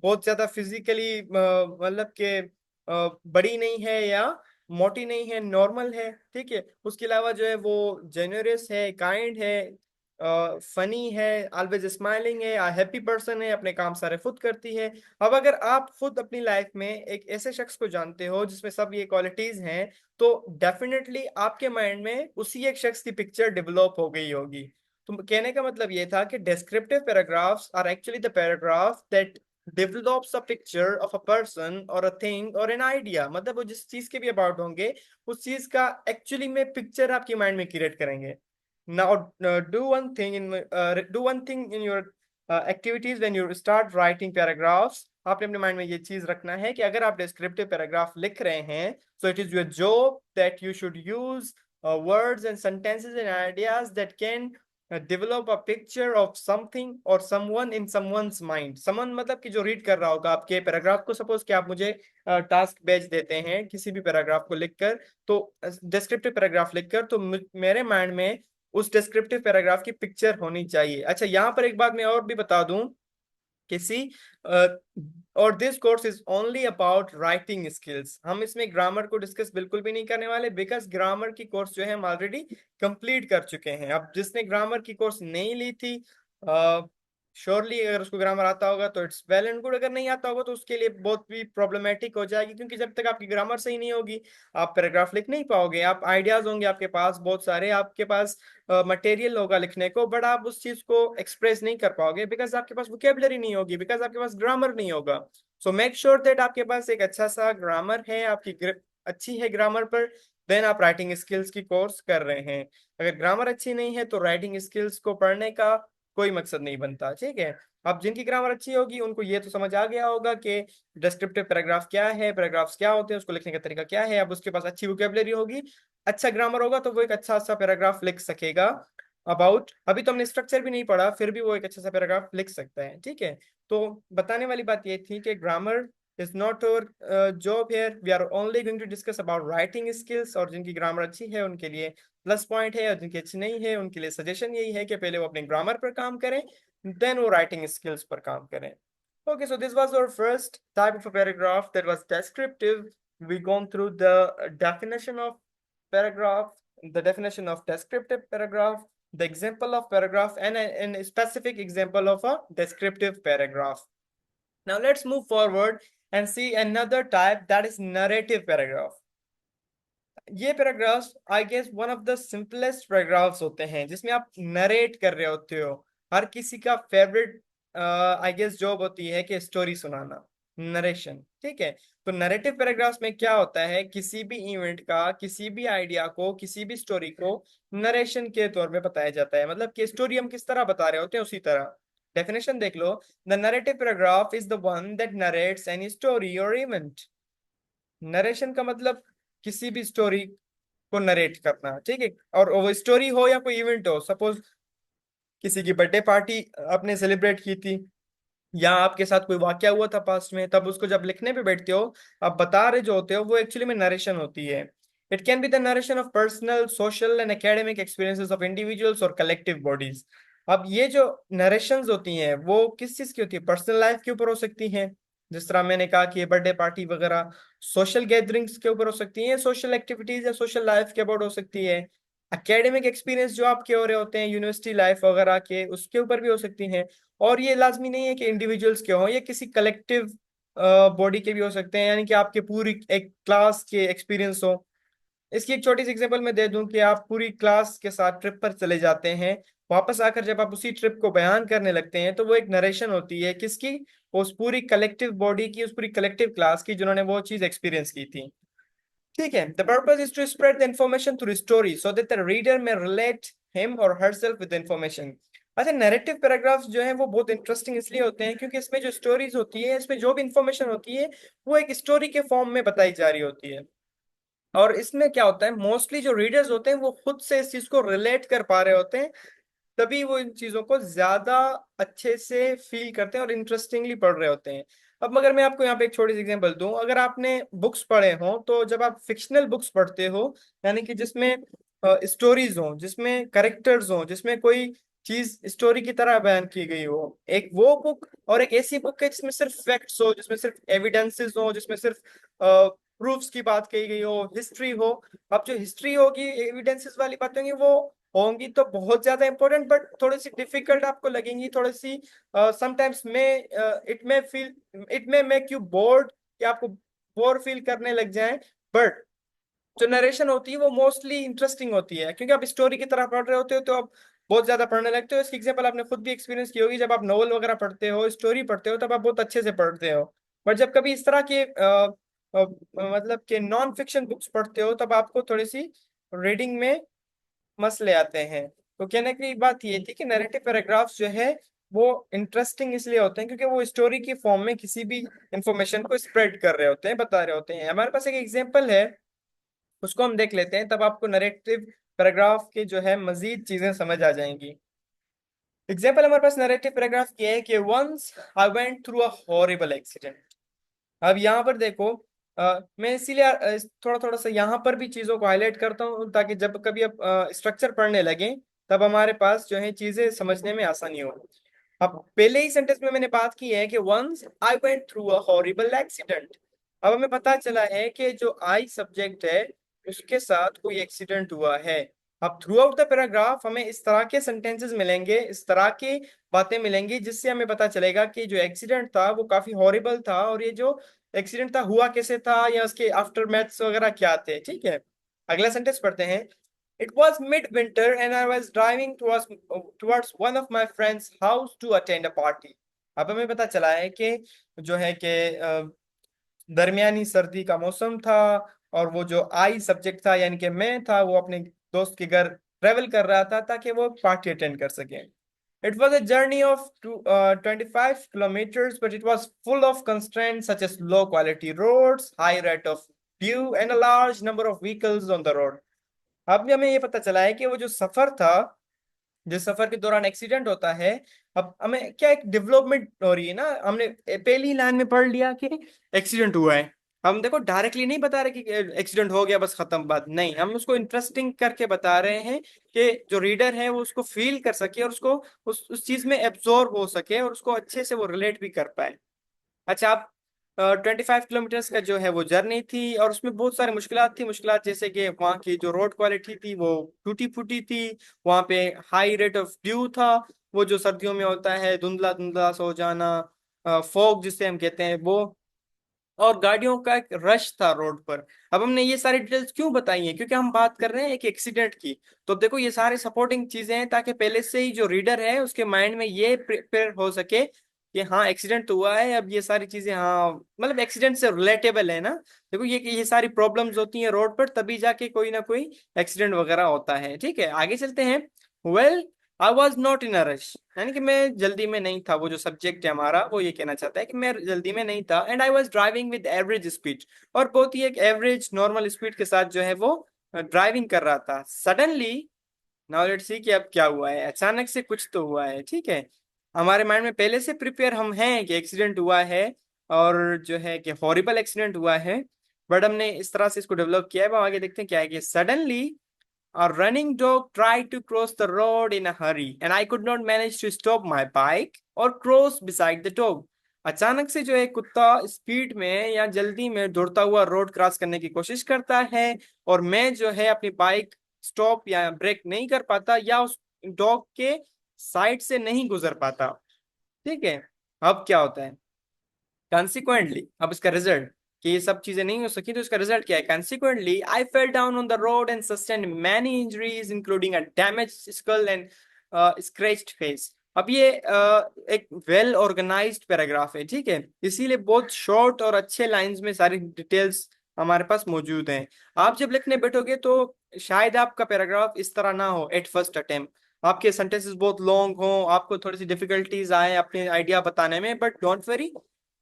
S1: बहुत ज्यादा फिजिकली मतलब कि बड़ी नहीं है या मोटी नहीं है, नॉर्मल है, ठीक है। उसके अलावा जो है वो जेनरस है, काइंड है, फनी है, ऑलवेज स्माइलिंग है, हैप्पी पर्सन है, अपने काम सारे खुद करती है। अब अगर आप खुद अपनी लाइफ में एक ऐसे शख्स को जानते हो जिसमें सब ये क्वालिटीज हैं, तो डेफिनेटली आपके माइंड में उसी एक शख्स की पिक्चर डेवलप हो गई होगी। तो कहने का मतलब ये था कि descriptive paragraphs are actually the paragraph that develops a picture of a person or a thing or an idea। मतलब वो जिस चीज के भी अबाउट होंगे, उस चीज का एक्चुअली में पिक्चर आपके माइंड में क्रिएट करेंगे। Now, do one thing in your activities when you start writing paragraphs। आपने अपने माइंड में ये चीज रखना है कि अगर आप डिस्क्रिप्टिव पैराग्राफ लिख रहे हैं, so it is your job that you should use words and sentences and ideas that can develop a picture of something or someone in someone's mind। someone मतलब कि जो रीड कर रहा होगा आपके पैराग्राफ को। सपोज कि आप मुझे टास्क भेज देते हैं किसी भी पैराग्राफ को लिखकर, तो डिस्क्रिप्टिव पैराग्राफ लिखकर, तो मेरे माइंड में उस डिस्क्रिप्टिव पैराग्राफ की पिक्चर होनी चाहिए। अच्छा, यहाँ पर एक बात मैं और भी बता दूं, किसी और this course is only about writing skills. हम इसमें ग्रामर को डिस्कस बिल्कुल भी नहीं करने वाले, बिकॉज ग्रामर की कोर्स जो है हम ऑलरेडी कंप्लीट कर चुके हैं। अब जिसने ग्रामर की कोर्स नहीं ली थी, श्योरली अगर उसको ग्रामर आता होगा तो इट्स वेल एंड गुड, अगर नहीं आता होगा तो उसके लिए बहुत भी प्रॉब्लमेटिक हो जाएगी, क्योंकि जब तक आपकी ग्रामर सही नहीं होगी आप पैराग्राफ लिख नहीं पाओगे। आप आइडियाज होंगे आपके पास बहुत सारे, आपके पास मटेरियल होगा लिखने को, बट आप उस चीज को एक्सप्रेस नहीं कर पाओगे बिकॉज आपके पास वोकेबलरी नहीं होगी, बिकॉज आपके पास ग्रामर नहीं होगा। सो मेक श्योर दैट आपके पास एक अच्छा सा ग्रामर है, आपकी ग्रिप अच्छी है ग्रामर पर, देन आप राइटिंग स्किल्स की कोर्स कर रहे हैं। अगर ग्रामर अच्छी नहीं है तो राइटिंग स्किल्स को पढ़ने का कोई मकसद नहीं बनता, ठीक है। अब जिनकी ग्रामर अच्छी होगी उनको ये तो समझ आ गया होगा कि डिस्क्रिप्टिव पैराग्राफ क्या है, पैराग्राफ्स क्या होते हैं, उसको लिखने का तरीका क्या है। अब उसके पास अच्छी वोकेबलरी होगी, अच्छा ग्रामर होगा, तो वो एक अच्छा सा पैराग्राफ लिख सकेगा अबाउट। अभी तो हमने स्ट्रक्चर भी नहीं पढ़ा, फिर भी वो एक अच्छा सा पैराग्राफ लिख सकता है, ठीक है। तो बताने वाली बात ये थी कि grammar is not our job here, we are only going to discuss about writing skills. और जिनकी ग्रामर अच्छी है उनके लिए प्लस पॉइंट है, और जिनकी अच्छी नहीं है उनके लिए सजेशन यही है कि पहले वो अपने ग्रामर पर काम करें, देन वो राइटिंग स्किल्स पर काम करें। Okay, so this was our first type of a paragraph that was descriptive. We gone through the definition of paragraph, the definition of descriptive paragraph, the example of paragraph, and a specific example of a descriptive paragraph. Now let's move forward and see another type, that is narrative paragraph। ये paragraphs I guess one of the simplest paragraphs होते हैं जिसमें आप narrate कर रहे होते हो। हर किसी का फेवरेट आई गेस जॉब होती है कि स्टोरी सुनाना, नरेशन, ठीक है। तो नरेटिव पैराग्राफ्स में क्या होता है, किसी भी इवेंट का, किसी भी आइडिया को, किसी भी स्टोरी को नरेशन के तौर पे बताया जाता है, मतलब कि स्टोरी हम किस तरह बता रहे होते हैं उसी तरह। डेफिनेशन देख लो, the narrative paragraph is the one that narrates any story और इवेंट। नरेशन का मतलब किसी भी स्टोरी को नरेट करना, ठीक है। और वो स्टोरी हो या कोई इवेंट हो, सपोज किसी की बर्थडे पार्टी आपने सेलिब्रेट की थी, या आपके साथ कोई वाकया हुआ था पास्ट में, तब उसको जब लिखने पे बैठते हो, आप बता रहे जो होते हो वो एक्चुअली में नरेशन होती है। It can be the narration of personal, social and academic experiences of individuals और कलेक्टिव बॉडीज। अब ये जो नरेशंस होती हैं वो किस चीज की होती है, पर्सनल लाइफ के ऊपर हो सकती हैं, जिस तरह मैंने कहा कि बर्थडे पार्टी वगैरह। सोशल गैदरिंग्स के ऊपर हो सकती हैं, सोशल एक्टिविटीज या सोशल लाइफ के अबाउट हो सकती है। एकेडमिक एक्सपीरियंस जो आपके हो रहे होते हैं, यूनिवर्सिटी लाइफ वगैरह के, उसके ऊपर भी हो सकती हैं। और ये लाजमी नहीं है कि इंडिविजुअल्स के हों, ये किसी कलेक्टिव बॉडी के भी हो सकते हैं, यानी कि आपके पूरी एक क्लास के एक्सपीरियंस हो। इसकी एक छोटी सी एग्जांपल मैं दे दूं कि आप पूरी क्लास के साथ ट्रिप पर चले जाते हैं, वापस आकर जब आप उसी ट्रिप को बयान करने लगते हैं तो वो एक नरेशन होती है, किसकी, उस पूरी कलेक्टिव बॉडी की, उस पूरी कलेक्टिव क्लास की जिन्होंने वो चीज एक्सपीरियंस की थी। ठीक है, the purpose is to spread the information through story so that the reader may relate him or herself with information. अच्छा, नैरेटिव पैराग्राफ्स जो हैं वो बहुत इंटरेस्टिंग इसलिए होते हैं क्योंकि इसमें जो स्टोरीज होती है, इसमें जो भी इंफॉर्मेशन होती है वो एक स्टोरी के फॉर्म में बताई जा रही होती है। और इसमें क्या होता है, मोस्टली जो रीडर्स होते हैं वो खुद से इस चीज को रिलेट कर पा रहे होते हैं, तभी वो इन चीजों को ज्यादा अच्छे से फील करते हैं और इंटरेस्टिंगली पढ़ रहे होते हैं। अब मगर मैं आपको यहाँ पे एक छोटी सी एग्जांपल दूं, अगर आपने बुक्स पढ़े हो तो जब आप फिक्शनल बुक्स पढ़ते हो, यानी कि जिसमें स्टोरीज हो, जिसमें करेक्टर्स हो, जिसमें कोई चीज स्टोरी की तरह बयान की गई हो, एक वो बुक, और एक ऐसी बुक है जिसमें सिर्फ फैक्ट्स हो, जिसमें सिर्फ एविडेंसेस हो, जिसमें सिर्फ प्रूफ्स की बात कही गई हो, हिस्ट्री हो। अब जो हिस्ट्री होगी, एविडेंसेस वाली बातें होंगी, वो होंगी तो बहुत ज्यादा इंपॉर्टेंट, बट थोड़ी सी डिफिकल्ट आपको लगेंगी, थोड़ी सी समटाइम्स में it may make you board, कि आपको बोर फील करने लग जाए। बट जो नरेशन होती है वो मोस्टली इंटरेस्टिंग होती है, क्योंकि आप स्टोरी की तरह पढ़ रहे होते हो तो आप बहुत ज्यादा पढ़ने लगते हो। इसकी एग्जांपल आपने खुद भी एक्सपीरियंस की होगी, जब आप नॉवल वगैरह पढ़ते हो, स्टोरी पढ़ते हो, तब आप बहुत अच्छे से पढ़ते हो। बट जब कभी इस तरह के मतलब कि नॉन फिक्शन बुक्स पढ़ते हो, तब आपको थोड़ी सी रीडिंग में मसले आते हैं। तो कहने की बात ये थी कि नैरेटिव पैराग्राफ्स जो है वो इंटरेस्टिंग इसलिए होते हैं क्योंकि वो स्टोरी की फॉर्म में किसी भी इंफॉर्मेशन को स्प्रेड कर रहे होते हैं, बता रहे होते हैं। हमारे पास एक एग्जांपल है, उसको हम देख लेते हैं, तब आपको नैरेटिव पैराग्राफ की जो है मजीद चीजें समझ आ जाएंगी। एग्जांपल हमारे पास नैरेटिव पैराग्राफ की है कि once I went through a horrible accident. अब यहाँ पर देखो, मैं इसीलिए थोड़ा थोड़ा सा यहाँ पर भी चीजों को हाईलाइट करता हूँ, ताकि जब कभी आप स्ट्रक्चर पढ़ने लगे तब हमारे पास जो है चीजें समझने में आसानी हो। अब पहले ही सेंटेंस में मैंने बात की है कि once I went through a horrible accident. अब हमें पता चला है कि जो आई सब्जेक्ट है उसके साथ कोई एक्सीडेंट हुआ है। अब थ्रू आउट द पैराग्राफ हमें इस तरह के सेंटेंसेस मिलेंगे, इस तरह की बातें मिलेंगी, जिससे हमें पता चलेगा कि जो एक्सीडेंट था वो काफी हॉरिबल था, और ये जो एक्सीडेंट था हुआ कैसे था, या उसके आफ्टर मैथ्स वगैरह क्या थे। ठीक है, अगला सेंटेंस पढ़ते हैं। It was mid winter and I was driving towards one of my friends house to attend a party. अब हमें पता चला है कि जो है कि दरमियानी सर्दी का मौसम था, और वो जो आई सब्जेक्ट था यानी कि मैं था, वो अपने दोस्त के घर ट्रेवल कर रहा था ताकि वो पार्टी अटेंड कर सके। It was a journey of 25 kilometers, but it was full of constraints such as low quality roads, high rate of view, and a large number of vehicles on the road. अब भी हमें ये पता चला है कि वो जो सफर था, जिस सफर के दौरान एक्सीडेंट होता है, अब हमें क्या एक डेवलपमेंट हो रही है ना, हमने पहली लाइन में पढ़ लिया कि एक्सीडेंट हुआ है। हम देखो डायरेक्टली नहीं बता रहे कि एक्सीडेंट हो गया बस खत्म बात, नहीं, हम उसको इंटरेस्टिंग करके बता रहे हैं कि जो रीडर है वो उसको फील कर सके, और उसको उस चीज में एब्जॉर्ब हो सके, और उसको अच्छे से वो रिलेट भी कर पाए। अच्छा, आप 25 किलोमीटर्स का जो है वो जर्नी थी, और उसमें बहुत सारी मुश्किलात थी। मुश्किलात जैसे कि वहाँ की जो रोड क्वालिटी थी वो टूटी फूटी थी, वहाँ पे हाई रेट ऑफ ड्यू था, वो जो सर्दियों में होता है, धुंधला धुंधला सा हो जाना, फॉग जिसे हम कहते हैं वो। और गाड़ियों का एक रश था रोड पर। अब हमने ये सारी डिटेल्स क्यों बताई हैं, क्योंकि हम बात कर रहे हैं एक एक्सीडेंट की। तो अब देखो ये सारे सपोर्टिंग चीजें हैं ताकि पहले से ही जो रीडर है उसके माइंड में ये प्रिपेयर हो सके कि हाँ एक्सीडेंट तो हुआ है। अब ये सारी चीजें हाँ मतलब एक्सीडेंट से रिलेटेबल है ना। देखो ये सारी प्रॉब्लम्स होती हैं रोड पर, तभी जाके कोई ना कोई एक्सीडेंट वगैरह होता है। ठीक है, आगे चलते हैं। Well, I was not in a rush, यानी कि मैं जल्दी में नहीं था। वो जो सब्जेक्ट है हमारा वो ये कहना चाहता है कि मैं जल्दी में नहीं था। And I was driving with average speed, और बहुत ही एक एवरेज नॉर्मल स्पीड के साथ जो है वो ड्राइविंग कर रहा था। सडनली, नाउ लेट्स सी कि अब क्या हुआ है। अचानक से कुछ तो हुआ है। ठीक है, हमारे माइंड में पहले से प्रिपेयर हम हैं कि एक्सीडेंट हुआ है, और जो है कि हॉरिबल एक्सीडेंट हुआ है। बट हमने इस तरह से इसको डेवलप किया है। अब हम आगे देखते हैं क्या है कि suddenly a running dog tried to cross the road in a hurry, and I could not manage to stop my bike or cross beside the dog. अचानक से जो है कुत्ता स्पीड में या जल्दी में दौड़ता हुआ रोड क्रॉस करने की कोशिश करता है, और मैं जो है अपनी बाइक स्टॉप या ब्रेक नहीं कर पाता, या उस डॉग के साइड से नहीं गुजर पाता। ठीक है, अब क्या होता है कंसिक्वेंटली, अब इसका रिजल्ट कि ये सब चीजें नहीं हो सकी, तो इसका रिजल्ट क्या है। Consequently I fell down on the road and sustained many injuries including a damage skull and scratched face. अब ये एक वेल ऑर्गेनाइज्ड पैराग्राफ है। ठीक है, इसीलिए बहुत शॉर्ट और अच्छे लाइंस में सारी डिटेल्स हमारे पास मौजूद हैं। आप जब लिखने बैठोगे तो शायद आपका पैराग्राफ इस तरह ना हो एट फर्स्ट अटेम्प्ट, आपके सेंटेंसेस बहुत लॉन्ग हो, आपको थोड़ी सी डिफिकल्टीज आए अपने आइडिया बताने में। But don't worry,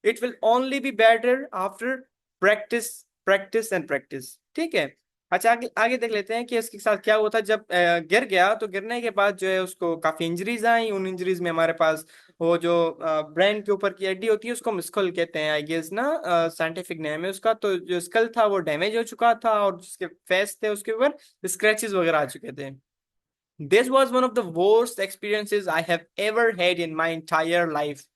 S1: it will only be better after practice, practice and practice. ठीक है, अच्छा आगे आगे देख लेते हैं कि इसके साथ क्या हुआ था। जब गिर गया तो गिरने के बाद जो है उसको काफी इंजरीज आई। उन इंजरीज में हमारे पास वो जो ब्रेन के ऊपर की हड्डी होती है उसको हम स्कल कहते हैं आई गेस ना, साइंटिफिक नेम है उसका। तो जो स्कल था वो डैमेज हो चुका था, और जिसके फेस थे उसके ऊपर स्क्रैचेस वगैरह आ चुके थे। This was one of the worst experiences I have ever had in my entire life.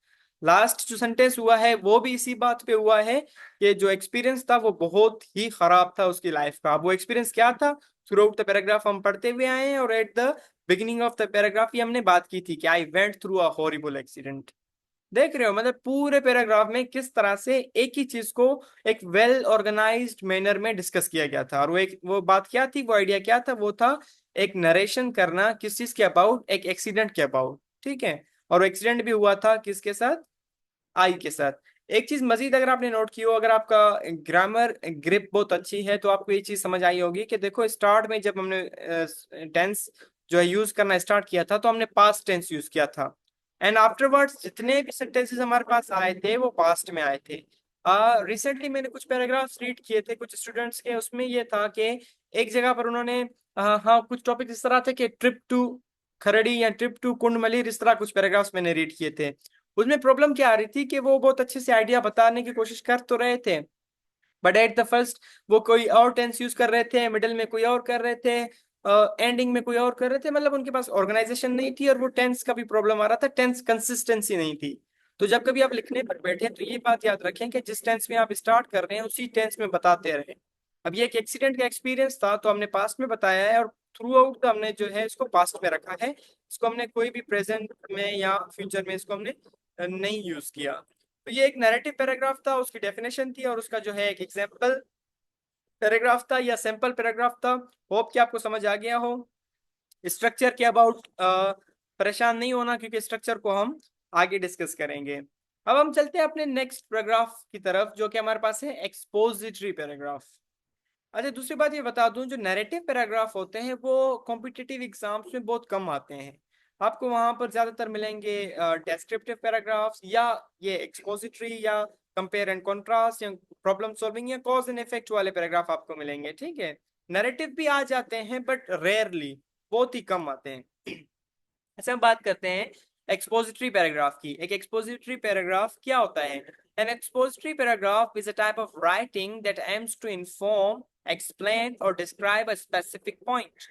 S1: Last जो सेंटेंस हुआ है वो भी इसी बात पे हुआ है कि जो एक्सपीरियंस था वो बहुत ही खराब था उसकी लाइफ का। अब वो एक्सपीरियंस क्या था, थ्रू आउट द पैराग्राफ हम पढ़ते हुए आए हैं, और at the beginning of the paragraph ये हमने बात की थी कि आई went through a horrible accident. देख रहे हो मतलब पूरे पैराग्राफ में किस तरह से एक ही चीज को एक वेल ऑर्गेनाइज्ड मैनर में डिस्कस किया गया था। और वो बात क्या थी, वो आइडिया क्या था, वो था एक नरेशन करना किस चीज के अबाउट, एक एक्सीडेंट के अबाउट। ठीक है, और एक्सीडेंट भी हुआ था किसके साथ, आई के साथ। एक चीज मजीद अगर आपने नोट की हो, अगर आपका ग्रामर ग्रिप बहुत अच्छी है तो आपको ये चीज समझ आई होगी कि देखो स्टार्ट में जब हमने टेंस जो है यूज करना स्टार्ट किया था तो हमने पास्ट टेंस यूज किया था। एंड आफ्टरवर्ड्स जितने भी सेंटेंसेस हमारे पास आए थे वो पास्ट में आए थे। रिसेंटली मैंने कुछ पैराग्राफ्स रीड किए थे कुछ स्टूडेंट्स के, उसमें ये था कि एक जगह पर उन्होंने हाँ कुछ टॉपिक इस तरह थे कि ट्रिप टू खरड़ी या ट्रिप टू कुंड मलिर, इस तरह कुछ पैराग्राफ्स मैंने रीड किए थे। उसमें प्रॉब्लम क्या आ रही थी कि वो बहुत अच्छे से आइडिया बताने की कोशिश कर तो रहे थे, बट एट द फर्स्ट वो कोई और टेंस यूज कर रहे थे, मिडिल में कोई और कर रहे थे, एंडिंग में कोई और कर रहे थे। मतलब उनके पास ऑर्गेनाइजेशन नहीं थी, और वो टेंस का भी प्रॉब्लम आ रहा था, टेंस कंसिस्टेंसी नहीं थी। तो जब कभी आप लिखने पर बैठे तो ये बात याद रखें कि जिस टेंस में आप स्टार्ट कर रहे हैं उसी टेंस में बताते रहें। अब ये एक एक्सीडेंट का एक्सपीरियंस था तो हमने पास्ट में बताया है, और थ्रू आउट हमने जो है इसको पास्ट में रखा है। इसको हमने कोई भी प्रेजेंट में या फ्यूचर में इसको हमने नहीं यूज किया। तो ये एक नैरेटिव पैराग्राफ था, उसकी डेफिनेशन थी, और उसका जो है एक एग्जाम्पल पैराग्राफ था या सैंपल पैराग्राफ था। होप कि आपको समझ आ गया हो। स्ट्रक्चर के अबाउट परेशान नहीं होना, क्योंकि स्ट्रक्चर को हम आगे डिस्कस करेंगे। अब हम चलते हैं अपने नेक्स्ट पैराग्राफ की तरफ, जो कि हमारे पास है एक्सपोजिटरी पैराग्राफ। अच्छा दूसरी बात ये बता दूं, जो नैरेटिव पैराग्राफ होते हैं वो कॉम्पिटिटिव एग्जाम्स में बहुत कम आते हैं। आपको वहां पर ज्यादातर मिलेंगे डेस्क्रिप्टिव पैराग्राफ्स, या ये एक्सपोजिटरी या कंपेयर एंड कंट्रास्ट या प्रॉब्लम सॉल्विंग या कॉज एंड इफेक्ट वाले पैराग्राफ आपको मिलेंगे। ठीक है, नैरेटिव भी आ जाते हैं बट रेयरली, बहुत ही कम आते हैं। अच्छा हम बात करते हैं एक्सपोजिटरी पैराग्राफ की। एक एक्सपोजिटरी पैराग्राफ क्या होता है। An expository paragraph is a type of writing that aims to inform, explain, or describe a specific point.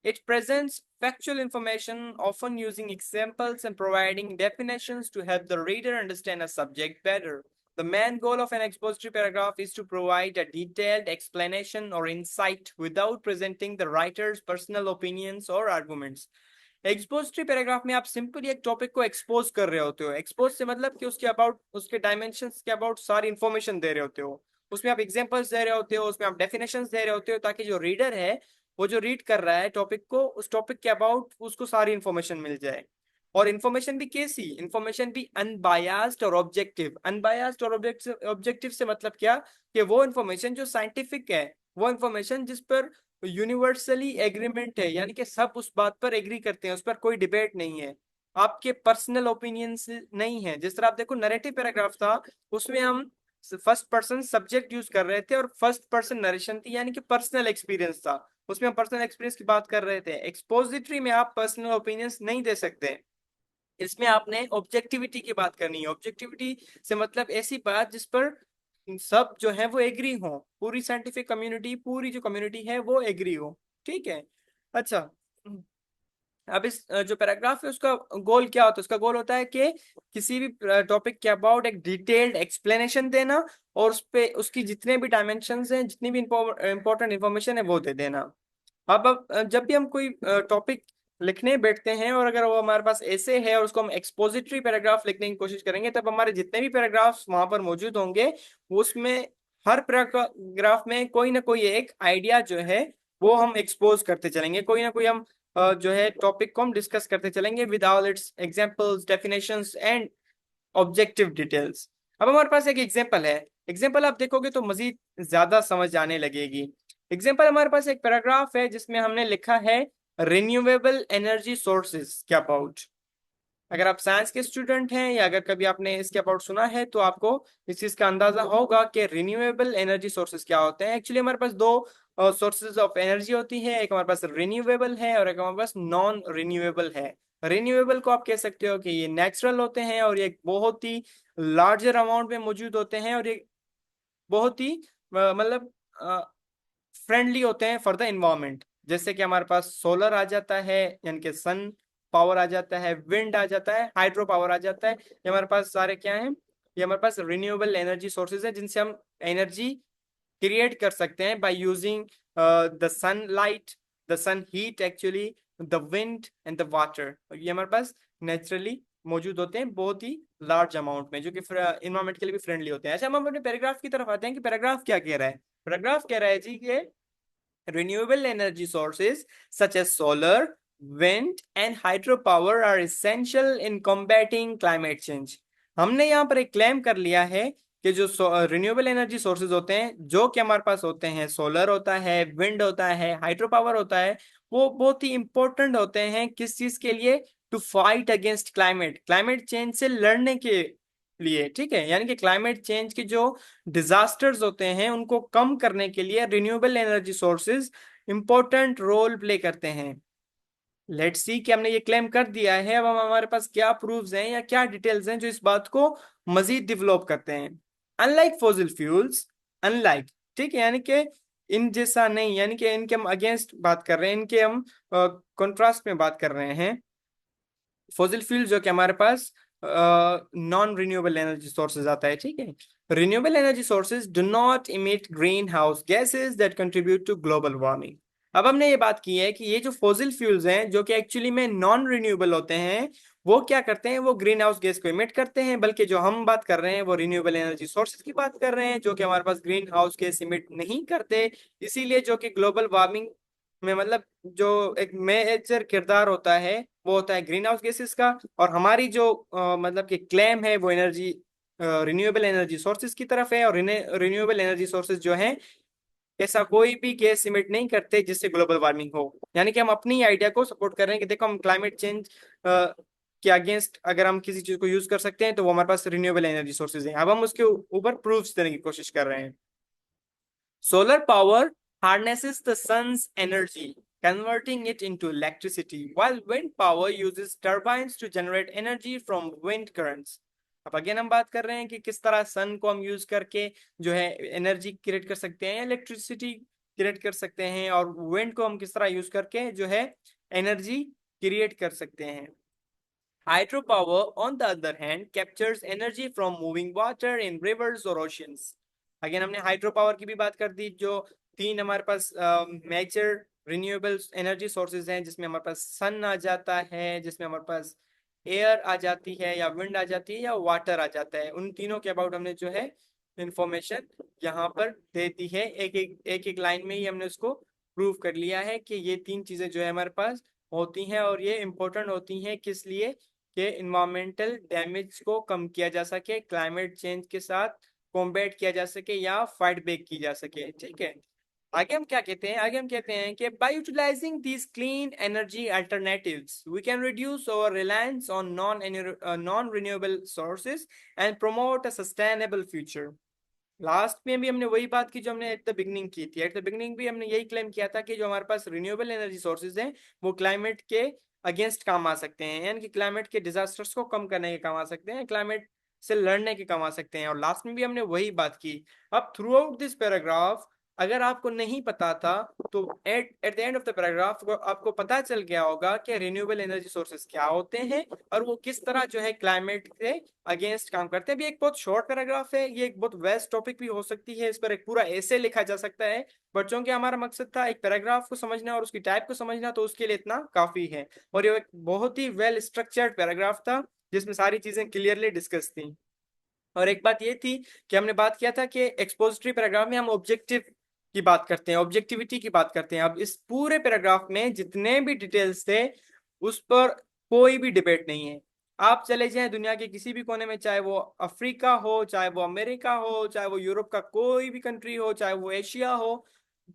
S1: It presents factual information, often using examples and providing definitions to help the reader understand a subject better. The main goal of an expository paragraph is to provide a detailed explanation or insight without presenting the writer's personal opinions or arguments. Expository paragraph में आप simply एक topic को expose कर रहे होते हो। Expose से मतलब कि उसके अबाउट, उसके डायमेंशंस के अबाउट सारी इंफॉर्मेशन दे रहे होते हो। उसमें आप एग्जांपल्स दे रहे होते हो, उसमें आप डेफिनेशंस दे रहे होते हो, ताकि जो रीडर है वो जो रीड कर रहा है टॉपिक को, उस टॉपिक के अबाउट उसको सारी इंफॉर्मेशन मिल जाए। और इंफॉर्मेशन भी कैसी, इंफॉर्मेशन भी अनबायास्ड और ऑब्जेक्टिव। अनबायास्ड और ऑब्जेक्टिव से मतलब क्या, कि वो इंफॉर्मेशन जो साइंटिफिक है, वो इंफॉर्मेशन जिस पर यूनिवर्सली एग्रीमेंट है, यानी कि सब उस बात पर एग्री करते हैं, उस पर कोई डिबेट नहीं है, आपके पर्सनल ओपिनियंस नहीं है। जिस तरह आप देखो नरेटिव पैराग्राफ था, उसमें हम फर्स्ट पर्सन सब्जेक्ट यूज कर रहे थे और फर्स्ट पर्सन नरेशन थी, यानी कि पर्सनल एक्सपीरियंस था, उसमें हम पर्सनल एक्सपीरियंस की बात कर रहे थे। एक्सपोजिटरी में आप पर्सनल ओपिनियंस नहीं दे सकते, इसमें आपने ऑब्जेक्टिविटी की बात करनी है। ऑब्जेक्टिविटी से मतलब ऐसी बात जिस पर सब जो है वो एग्री हो, पूरी साइंटिफिक कम्युनिटी, पूरी जो कम्युनिटी है वो एग्री हो। ठीक है। अच्छा, अब इस जो पैराग्राफ है उसका गोल क्या होता है, उसका गोल होता है कि किसी भी टॉपिक के अबाउट एक डिटेल्ड एक्सप्लेनेशन देना, और उस पे उसकी जितने भी डायमेंशंस हैं, जितनी भी इंपॉर्टेंट इंफॉर्मेशन है वो दे देना। अब जब भी हम कोई टॉपिक लिखने बैठते हैं और अगर वो हमारे पास ऐसे है और उसको हम एक्सपोजिटरी पैराग्राफ लिखने की कोशिश करेंगे, तब हमारे जितने भी पैराग्राफ्स वहां पर मौजूद होंगे, उसमें हर पैराग्राफ में कोई ना कोई एक आइडिया जो है वो हम एक्सपोज करते चलेंगे, कोई ना कोई हम जो है टॉपिक को हम डिस्कस करते चलेंगे with all it's examples, definitions and objective details. अब हमारे पास एक एग्जांपल है, एग्जांपल आप देखोगे तो मजीद ज्यादा समझ आने लगेगी। एग्जांपल हमारे पास एक पैराग्राफ है जिसमें हमने लिखा है रिन्यूएबल एनर्जी सोर्सेज के अबाउट। अगर आप साइंस के स्टूडेंट हैं या अगर कभी आपने इसके अबाउट सुना है तो आपको इस चीज का अंदाजा होगा कि रिन्यूएबल एनर्जी सोर्सेज क्या होते हैं। एक्चुअली हमारे पास दो सोर्सेज ऑफ एनर्जी होती है, एक हमारे पास रिन्यूएबल है और एक हमारे पास नॉन रिन्यूएबल है। रिन्यूएबल को आप कह सकते हो कि ये नेचुरल होते हैं और ये बहुत ही लार्जर अमाउंट में मौजूद होते हैं, और ये बहुत ही मतलब फ्रेंडली होते हैं फॉर द इन्वायरमेंट। जैसे कि हमारे पास सोलर आ जाता है, यानी कि सन पावर आ जाता है, विंड आ जाता है, हाइड्रो पावर आ जाता है। ये हमारे पास सारे क्या हैं, ये हमारे पास रिन्यूएबल एनर्जी सोर्सेज है जिनसे हम एनर्जी क्रिएट कर सकते हैं by using the sunlight, the sun heat actually, the wind and the water. ये हमारे पास नेचुरली मौजूद होते हैं बहुत ही लार्ज अमाउंट में, जो कि इन्वायरमेंट के लिए भी फ्रेंडली होते हैं। अच्छा, हम अपने पैराग्राफ की तरफ आते हैं कि पैराग्राफ क्या कह रहा है। पैराग्राफ कह रहा है जी कि renewable energy sources such as solar, wind and hydropower are essential in combating climate change। हमने यहाँ पर एक क्लेम कर लिया है कि जो रिन्यूएबल एनर्जी सोर्सेज होते हैं, जो कि हमारे पास होते हैं, सोलर होता है, विंड होता है, हाइड्रो पावर होता है, वो बहुत ही इंपॉर्टेंट होते हैं किस चीज के लिए, to fight against climate, climate change से लड़ने के लिए। ठीक है, यानी कि क्लाइमेट चेंज के जो डिजास्टर्स होते हैं उनको कम करने के लिए renewable energy sources important role play करते हैं। लेट्स सी कि हमने ये क्लेम कर दिया है, अब हम हमारे पास क्या प्रूफ्स हैं या क्या डिटेल्स हैं जो इस बात को मजीद डेवलप करते हैं। अनलाइक फॉसिल फ्यूल्स, अनलाइक, ठीक है, यानी कि इन जैसा नहीं, यानी कि इनके हम अगेंस्ट बात कर रहे हैं, इनके हम कंट्रास्ट में बात कर रहे हैं। फॉसिल फ्यूल जो कि हमारे पास नॉन रिन्यूएबल एनर्जी सोर्सेज आता है। ठीक है, renewable energy sources do not emit green house gases that contribute to global warming. अब हमने ये बात की है कि ये जो फॉसिल फ्यूल्स हैं जो कि एक्चुअली में नॉन रिन्यूएबल होते हैं, वो क्या करते हैं, वो ग्रीन हाउस गैस को इमिट करते हैं, बल्कि जो हम बात कर रहे हैं वो रिन्यूएबल एनर्जी सोर्सेज की बात कर रहे हैं जो कि हमारे पास ग्रीन हाउस गैस इमिट नहीं करते। इसीलिए जो कि ग्लोबल वार्मिंग में मतलब जो एक मेजर किरदार होता है वो होता है ग्रीन हाउस गैसेस का। और हमारी जो मतलब कि क्लेम है वो एनर्जी रिन्यूएबल एनर्जी सोर्सेज की तरफ है, और रिन्यूएबल एनर्जी सोर्सेज जो हैं ऐसा कोई भी गैस इमिट नहीं करते जिससे ग्लोबल वार्मिंग हो। यानी कि हम अपनी आइडिया को सपोर्ट कर रहे हैं कि देखो हम क्लाइमेट चेंज के अगेंस्ट अगर हम किसी चीज को यूज कर सकते हैं तो वो हमारे पास रिन्यूएबल एनर्जी सोर्सेज हैं। अब हम उसके ऊपर प्रूफ्स देने की कोशिश कर रहे हैं। Solar power harnesses the sun's energy, converting it into electricity, while wind power uses turbines to generate energy from wind currents। अब अगेन हम बात कर रहे हैं कि किस तरह सन को हम यूज करके जो है एनर्जी क्रिएट कर सकते हैं, इलेक्ट्रिसिटी क्रिएट कर सकते हैं, और विंड को हम किस तरह यूज करके जो है एनर्जी क्रिएट कर सकते हैं। Hydropower, on the other hand, captures energy from moving water in rivers or oceans। Again हमने हाइड्रो पावर की भी बात कर दी, जो तीन हमारे पास मेजर रिन्यूएबल एनर्जी सोर्सेज हैं, जिसमें हमारे पास सन आ जाता है, जिसमें हमारे पास एयर आ जाती है या विंड आ जाती है या वाटर आ जाता है। उन तीनों के अबाउट हमने जो है इंफॉर्मेशन यहाँ पर दे दी है। एक एक लाइन में ही हमने उसको प्रूव कर लिया है कि ये तीन चीजें जो है हमारे पास होती हैं, और ये इंपॉर्टेंट होती हैं किस लिए, कि इन्वायरमेंटल डैमेज को कम किया जा सके, क्लाइमेट चेंज के साथ कॉम्बैट किया जा सके या फाइट बैक की जा सके। ठीक है, आगे हम क्या कहते हैं, आगे हम कहते हैं कि by utilizing these clean energy alternatives we can reduce our reliance on non renewable sources and promote a sustainable future. Last में भी हमने वही बात की जो हमने एट द बिगनिंग की थी। एट द बिगनिंग भी हमने यही क्लेम किया था कि जो हमारे पास रिन्यूएबल एनर्जी सोर्सेज हैं वो क्लाइमेट के अगेंस्ट काम आ सकते हैं, यानी कि क्लाइमेट के डिजास्टर्स को कम करने के काम आ सकते हैं, क्लाइमेट से लड़ने के काम आ सकते हैं। और लास्ट में भी हमने वही बात की। अब थ्रू आउट दिस पैराग्राफ अगर आपको नहीं पता था तो at at the end of the paragraph आपको पता चल गया होगा कि रिन्यूएबल एनर्जी सोर्सेज क्या होते हैं और वो किस तरह जो है क्लाइमेट से अगेंस्ट काम करते हैं। अभी एक बहुत शॉर्ट पैराग्राफ है, ये एक बहुत वेस्ट टॉपिक भी हो सकती है, इस पर एक पूरा ऐसे लिखा जा सकता है, बट चूंकि हमारा मकसद था एक पैराग्राफ को समझना और उसकी टाइप को समझना, तो उसके लिए इतना काफी है। और ये एक बहुत ही वेल स्ट्रक्चर्ड पैराग्राफ था जिसमें सारी चीजें क्लियरली डिस्कस थी। और एक बात ये थी कि हमने बात किया था कि एक्सपोजिटरी पैराग्राफ में हम ऑब्जेक्टिव की बात करते हैं, ऑब्जेक्टिविटी की बात करते हैं। अब इस पूरे पैराग्राफ में जितने भी डिटेल्स थे उस पर कोई भी डिबेट नहीं है। आप चले जाएं दुनिया के किसी भी कोने में, चाहे वो अफ्रीका हो, चाहे वो अमेरिका हो, चाहे वो यूरोप का कोई भी कंट्री हो, चाहे वो एशिया हो,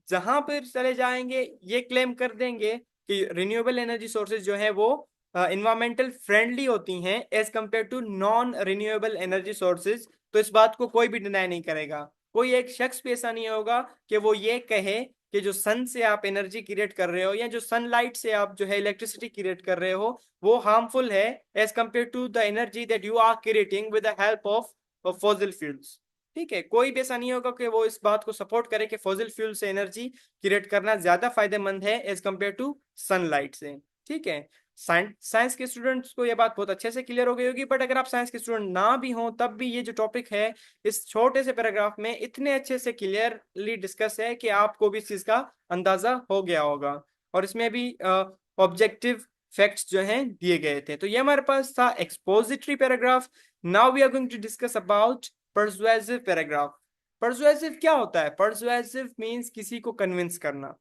S1: जहां पर चले जाएंगे ये क्लेम कर देंगे कि रिन्यूएबल एनर्जी सोर्सेज जो है वो इन्वायरमेंटल फ्रेंडली होती हैं as compare to non renewable energy sources. तो इस बात को कोई भी डिनाई नहीं करेगा। कोई एक शख्स भी ऐसा नहीं होगा कि वो ये कहे कि जो सन से आप एनर्जी क्रिएट कर रहे हो या जो सनलाइट से आप जो है इलेक्ट्रिसिटी क्रिएट कर रहे हो वो हार्मफुल है as compare to the energy that you are creating with the help of fossil fuels. ठीक है, कोई भी ऐसा नहीं होगा कि वो इस बात को सपोर्ट करे कि फॉसिल फ्यूल से एनर्जी क्रिएट करना ज्यादा फायदेमंद है एज कंपेयर टू सनलाइट से। ठीक है, साइंस के स्टूडेंट्स को ये बात बहुत अच्छे से क्लियर हो गई होगी, बट अगर आप साइंस के स्टूडेंट ना भी हों तब भी ये जो टॉपिक है इस छोटे से पैराग्राफ में इतने अच्छे से क्लियरली डिस्कस है कि आपको भी इस चीज का अंदाजा हो गया होगा। और इसमें भी ऑब्जेक्टिव फैक्ट्स जो हैं दिए गए थे। तो ये हमारे पास था expository paragraph. Now we are going to discuss about persuasive paragraph. Persuasive क्या होता है? पर्सुएसिव मीन्स किसी को कन्विंस करना।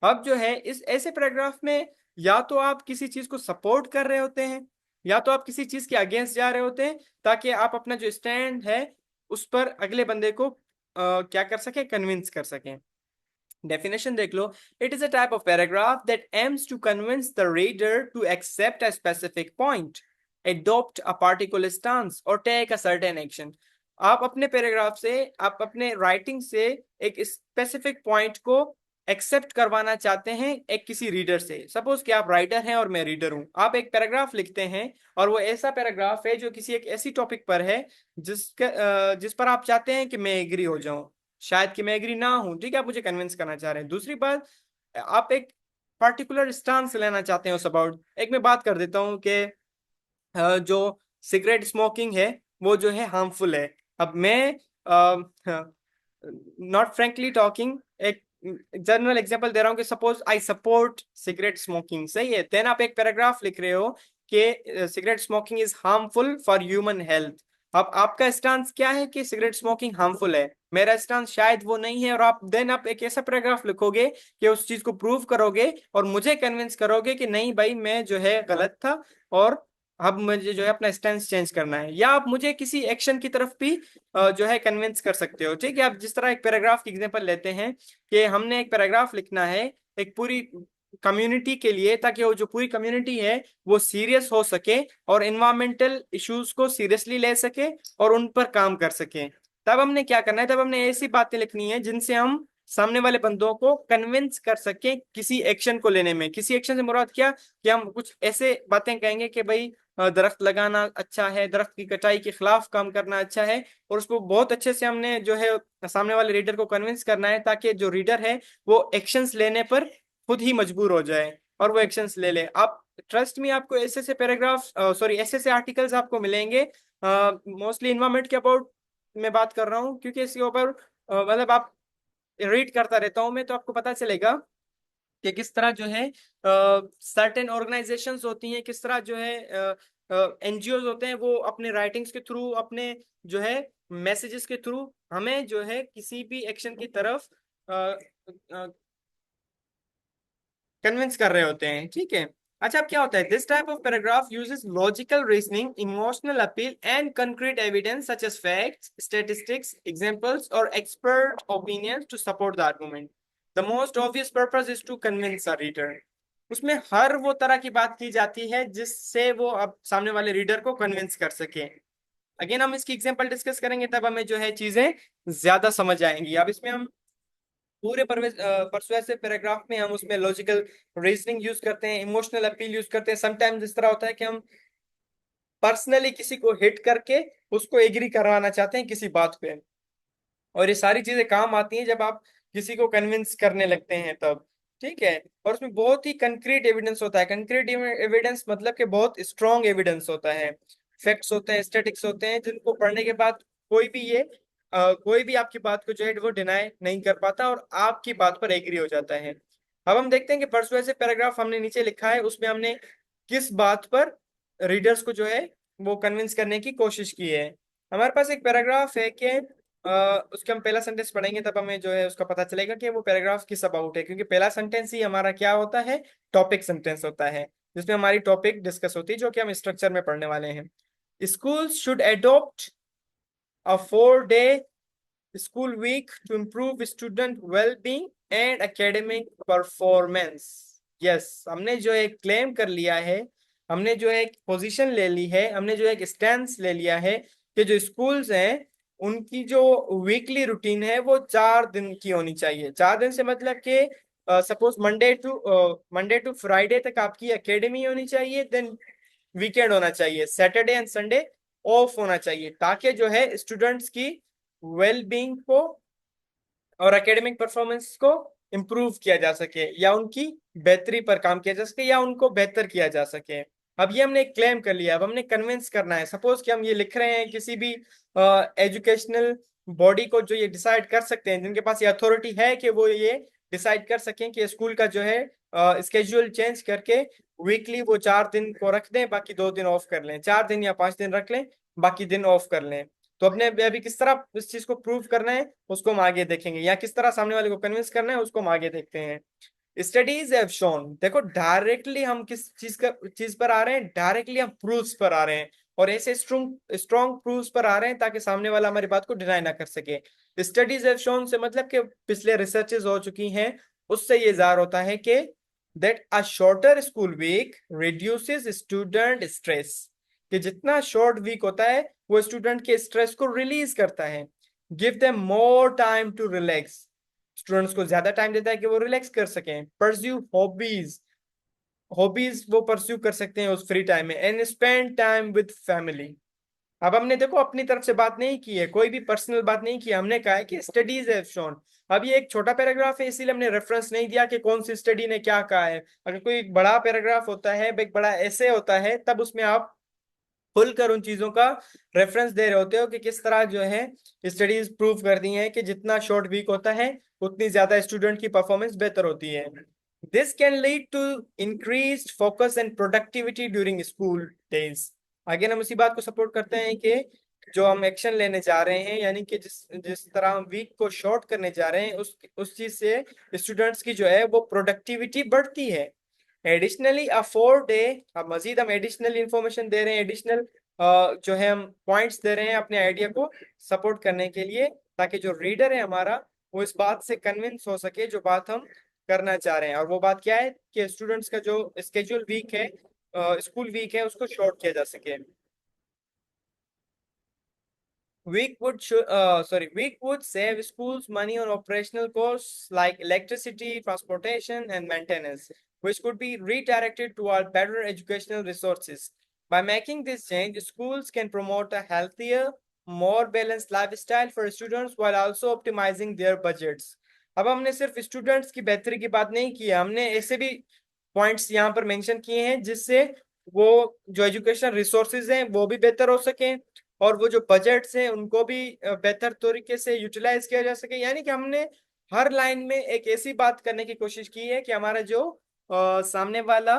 S1: अब जो है इस ऐसे पैराग्राफ में या तो आप किसी चीज को सपोर्ट कर रहे होते हैं या तो आप किसी चीज के अगेंस्ट जा रहे होते हैं, ताकि आप अपना जो स्टैंड है उस पर अगले बंदे को क्या कर सके, कन्विंस कर सकें। डेफिनेशन देख लो। It is a type of paragraph that aims to convince the reader to accept a specific point, adopt a particular stance or take a certain action। आप अपने पैराग्राफ से, आप अपने राइटिंग से एक स्पेसिफिक पॉइंट को एक्सेप्ट करवाना चाहते हैं एक किसी रीडर से। सपोज कि आप राइटर हैं और मैं रीडर हूं, आप एक पैराग्राफ लिखते हैं और वो ऐसा पैराग्राफ है जो किसी एक ऐसी टॉपिक पर है जिस पर आप चाहते हैं कि मैं एग्री हो जाऊं, शायद कि मैं एग्री ना हूं। ठीक है, आप मुझे कन्विंस करना चाह रहे हैं। दूसरी बात, आप एक पर्टिकुलर स्टांस लेना चाहते हैं उस अबाउट। एक मैं बात कर देता हूँ कि जो सिगरेट स्मोकिंग है वो जो है हार्मफुल है। अब मैं नॉट फ्रेंकली टॉकिंग एक जनरल एग्जांपल दे रहा हूँ कि suppose I support cigarette smoking, सही है। देन आप एक पैराग्राफ लिख रहे हो कि cigarette smoking is harmful for human health. अब आपका स्टांस क्या है कि सिगरेट स्मोकिंग हार्मफुल है, मेरा स्टांस शायद वो नहीं है। और आप देन आप एक ऐसा पैराग्राफ लिखोगे कि उस चीज को प्रूव करोगे और मुझे कन्विंस करोगे कि नहीं भाई मैं जो है गलत था और अब मुझे जो है अपना स्टैंड चेंज करना है। या आप मुझे किसी एक्शन की तरफ भी जो है कन्विंस कर सकते हो। ठीक है, आप जिस तरह एक पैराग्राफ की एग्जांपल लेते हैं कि हमने एक पैराग्राफ लिखना है एक पूरी कम्युनिटी के लिए, ताकि वो जो पूरी कम्युनिटी है वो सीरियस हो सके और इन्वायरमेंटल इश्यूज को सीरियसली ले सके और उन पर काम कर सके। तब हमने क्या करना है, तब हमने ऐसी बातें लिखनी है जिनसे हम सामने वाले बंदों को कन्विंस कर सके किसी एक्शन को लेने में। किसी एक्शन से मुराद क्या, कि हम कुछ ऐसे बातें कहेंगे कि भाई दरख्त लगाना अच्छा है, दरख्त की कटाई के खिलाफ काम करना अच्छा है, और उसको बहुत अच्छे से हमने जो है सामने वाले रीडर को कन्विंस करना है, ताकि जो रीडर है वो एक्शंस लेने पर खुद ही मजबूर हो जाए और वो एक्शंस ले ले। आप ट्रस्ट में, आपको ऐसे ऐसे पैराग्राफ सॉरी ऐसे ऐसे आर्टिकल्स आपको मिलेंगे, मोस्टली इन्वायरमेंट के अबाउट मैं बात कर रहा हूँ, क्योंकि इसके ऊपर मतलब आप रीड करता रहता हूँ मैं, तो आपको पता चलेगा कि किस तरह जो है सर्टेन ऑर्गेनाइजेशंस होती हैं, किस तरह जो है एनजीओज होते हैं, वो अपने राइटिंग्स के थ्रू, अपने जो है मैसेजेस के थ्रू हमें जो है किसी भी एक्शन की तरफ कन्विंस कर रहे होते हैं, ठीक है। अच्छा, अब क्या होता है, this type of paragraph uses logical reasoning, emotional appeal and concrete evidence such as facts, statistics, examples और expert opinions to support the argument. The most obvious purpose is to convince a reader. उसमें हर वो तरह की बात की जाती है जिससे वो अब सामने वाले रीडर को कन्विंस कर सके। अगेन हम इसकी एग्जांपल डिस्कस करेंगे, तब हमें जो है चीजें ज्यादा समझ आएंगी। अब इसमें हम पूरे परसुएसिव पैराग्राफ में हम उसमें लॉजिकल रीजनिंग यूज करते हैं, इमोशनल अपील यूज करते हैं। समटाइम्स इस तरह होता है कि हम पर्सनली किसी को हिट करके उसको एग्री करवाना चाहते हैं किसी बात पे, और ये सारी चीजें काम आती हैं जब आप किसी को कन्विंस करने लगते हैं तब, ठीक है। और उसमें बहुत ही कंक्रीट एविडेंस होता है। कंक्रीट एविडेंस मतलब कि बहुत स्ट्रॉन्ग एविडेंस होता है, फैक्ट्स होते हैं, स्टैटिक्स होते हैं, जिनको पढ़ने के बाद कोई भी ये कोई भी आपकी बात को जो है वो डिनाई नहीं कर पाता और आपकी बात पर एग्री हो जाता है। अब हम देखते हैं कि परसुएसिव पैराग्राफ हमने नीचे लिखा है, उसमें हमने किस बात पर रीडर्स को जो है वो कन्विंस करने की कोशिश की है। हमारे पास एक पैराग्राफ है कि उसके हम पहला सेंटेंस पढ़ेंगे, तब हमें जो है उसका पता चलेगा कि वो पैराग्राफ किस अबाउट है, क्योंकि पहला सेंटेंस ही हमारा क्या होता है, टॉपिक सेंटेंस होता है, जिसमें हमारी टॉपिक डिस्कस होती है, जो कि हम स्ट्रक्चर में पढ़ने वाले हैं। Schools should adopt a 4 day school week to improve student well-being and academic performance। Yes, हमने जो एक क्लेम कर लिया है, हमने जो एक पोजीशन ले ली है, हमने जो एक स्टैंस ले लिया है कि जो स्कूल्स हैं उनकी जो वीकली रूटीन है वो 4 दिन की होनी चाहिए। 4 दिन से मतलब कि सपोज मंडे टू फ्राइडे तक आपकी एकेडमी होनी चाहिए, देन वीकेंड होना चाहिए, सैटरडे एंड संडे ऑफ होना चाहिए, ताकि जो है स्टूडेंट्स की वेल बीइंग को और एकेडमिक परफॉर्मेंस को इम्प्रूव किया जा सके, या उनकी बेहतरी पर काम किया जा सके, या उनको बेहतर किया जा सके। अब ये हमने क्लेम कर लिया, अब हमने कन्विंस करना है। सपोज कि हम ये लिख रहे हैं किसी भी एजुकेशनल बॉडी को, जो ये डिसाइड कर सकते हैं, जिनके पास ये अथॉरिटी है कि वो ये डिसाइड कर सकें कि स्कूल का जो है स्केड्यूल चेंज करके वीकली वो 4 दिन को रख दें, बाकी 2 दिन ऑफ कर लें, 4 दिन या 5 दिन रख लें, बाकी दिन ऑफ कर लें। तो अपने अभी किस तरह इस चीज को प्रूव करना है उसको हम आगे देखेंगे, या किस तरह सामने वाले को कन्विंस करना है उसको हम आगे देखते हैं। स्टडीज हैव शोन, देखो डायरेक्टली हम किस चीज पर आ रहे हैं, डायरेक्टली हम प्रूफ्स पर आ रहे हैं, और ऐसे स्ट्रॉन्ग स्ट्रॉन्ग प्रूफ्स पर आ रहे हैं ताकि सामने वाला हमारी बात को डिनाई ना कर सके। स्टडीज हैव शोन से मतलब कि पिछले रिसर्चेस हो चुकी हैं, उससे ये जाहिर होता है कि that a shorter school week reduces student stress, कि जितना शॉर्ट वीक होता है वो स्टूडेंट के स्ट्रेस को रिलीज करता है। Give them more time to relax, students को ज्यादा टाइम देता है कि वो रिलैक्स कर सकें। परस्यू हॉबीज, हॉबीज वो परस्यू कर सकते हैं उस फ्री टाइम में। And spend time with family. अब हमने देखो अपनी तरफ से बात नहीं की है, कोई भी पर्सनल बात नहीं की, हमने कहा है कि स्टडीज हैव शोन। अब ये एक छोटा पैराग्राफ है, इसीलिए हमने रेफरेंस नहीं दिया कि कौन सी स्टडी ने क्या कहा है। अगर कोई एक बड़ा पैराग्राफ होता है, एक बड़ा ऐसे होता है, तब उसमें आप खुलकर उन चीजों का रेफरेंस दे रहे होते हो कि किस तरह जो है स्टडीज प्रूव करती हैं कि जितना शॉर्ट वीक होता है उतनी ज्यादा स्टूडेंट की परफॉर्मेंस बेहतर होती है। This can lead to increased focus and productivity during school days. Again हम उसी बात को सपोर्ट करते हैं कि जो हम एक्शन लेने जा रहे हैं, यानी कि जिस जिस तरह हम वीक को शॉर्ट करने जा रहे हैं, उस चीज से स्टूडेंट्स की जो है वो प्रोडक्टिविटी बढ़ती है। एडिशनली अ 4 day, अब मजीद हम एडिशनल इंफॉर्मेशन दे रहे हैं, एडिशनल जो है हम पॉइंट्स दे रहे हैं अपने आइडिया को सपोर्ट करने के लिए, ताकि जो रीडर है हमारा वो इस बात से कन्विंस हो सके जो बात हम करना चाह रहे हैं। और वो बात क्या है कि स्टूडेंट्स का जो स्केड्यूल वीक है, स्कूल वीक है, उसको शॉर्ट किया जा सके। Week would save schools money on operational costs like electricity, transportation, and maintenance, which could be redirected toward better educational resources. By making this change, schools can promote a healthier, more balanced lifestyle for students while also optimizing their budgets. अब हमने सिर्फ students की बेहतरी की बात नहीं की है, हमने ऐसे भी पॉइंट्स यहाँ पर मेंशन किए हैं जिससे वो जो एजुकेशन रिसोर्सेज हैं वो भी बेहतर हो सके, और वो जो बजट्स हैं उनको भी बेहतर तरीके से यूटिलाइज किया जा सके। यानी कि हमने हर लाइन में एक ऐसी बात करने की कोशिश की है कि हमारा जो सामने वाला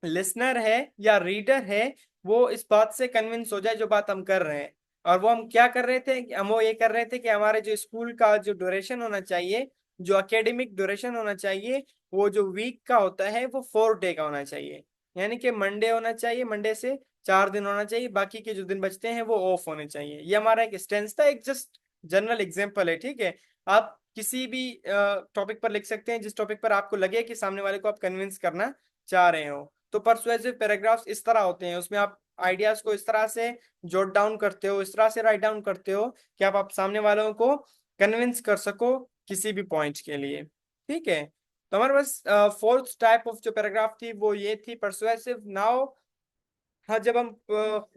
S1: लिसनर है या रीडर है वो इस बात से कन्विंस हो जाए जो बात हम कर रहे हैं। और वो हम क्या कर रहे थे हम वो ये कर रहे थे कि हमारे जो स्कूल का जो ड्यूरेशन होना चाहिए, जो एकेडमिक ड्यूरेशन होना चाहिए, वो जो वीक का होता है वो 4 डे का होना चाहिए। यानी कि मंडे होना चाहिए, मंडे से 4 दिन होना चाहिए, बाकी के जो दिन बचते हैं वो ऑफ होने चाहिए। ये हमारा एक स्टेंस था, एक जस्ट जनरल एग्जाम्पल है, ठीक है। आप किसी भी टॉपिक पर लिख सकते हैं जिस टॉपिक पर आपको लगे कि सामने वाले को आप कन्विंस करना चाह रहे हो। तो परसुएसिव पैराग्राफ्स इस तरह होते हैं, उसमें आप आइडियाज को इस तरह से जॉट डाउन करते हो, इस तरह से राइट डाउन करते हो कि आप सामने वालों को कन्विंस कर सको किसी भी पॉइंट के लिए, ठीक है। तो हमारे पास फोर्थ टाइप ऑफ जो पैराग्राफ थी वो ये थी परसुएसिव। नाउ हाँ, जब हम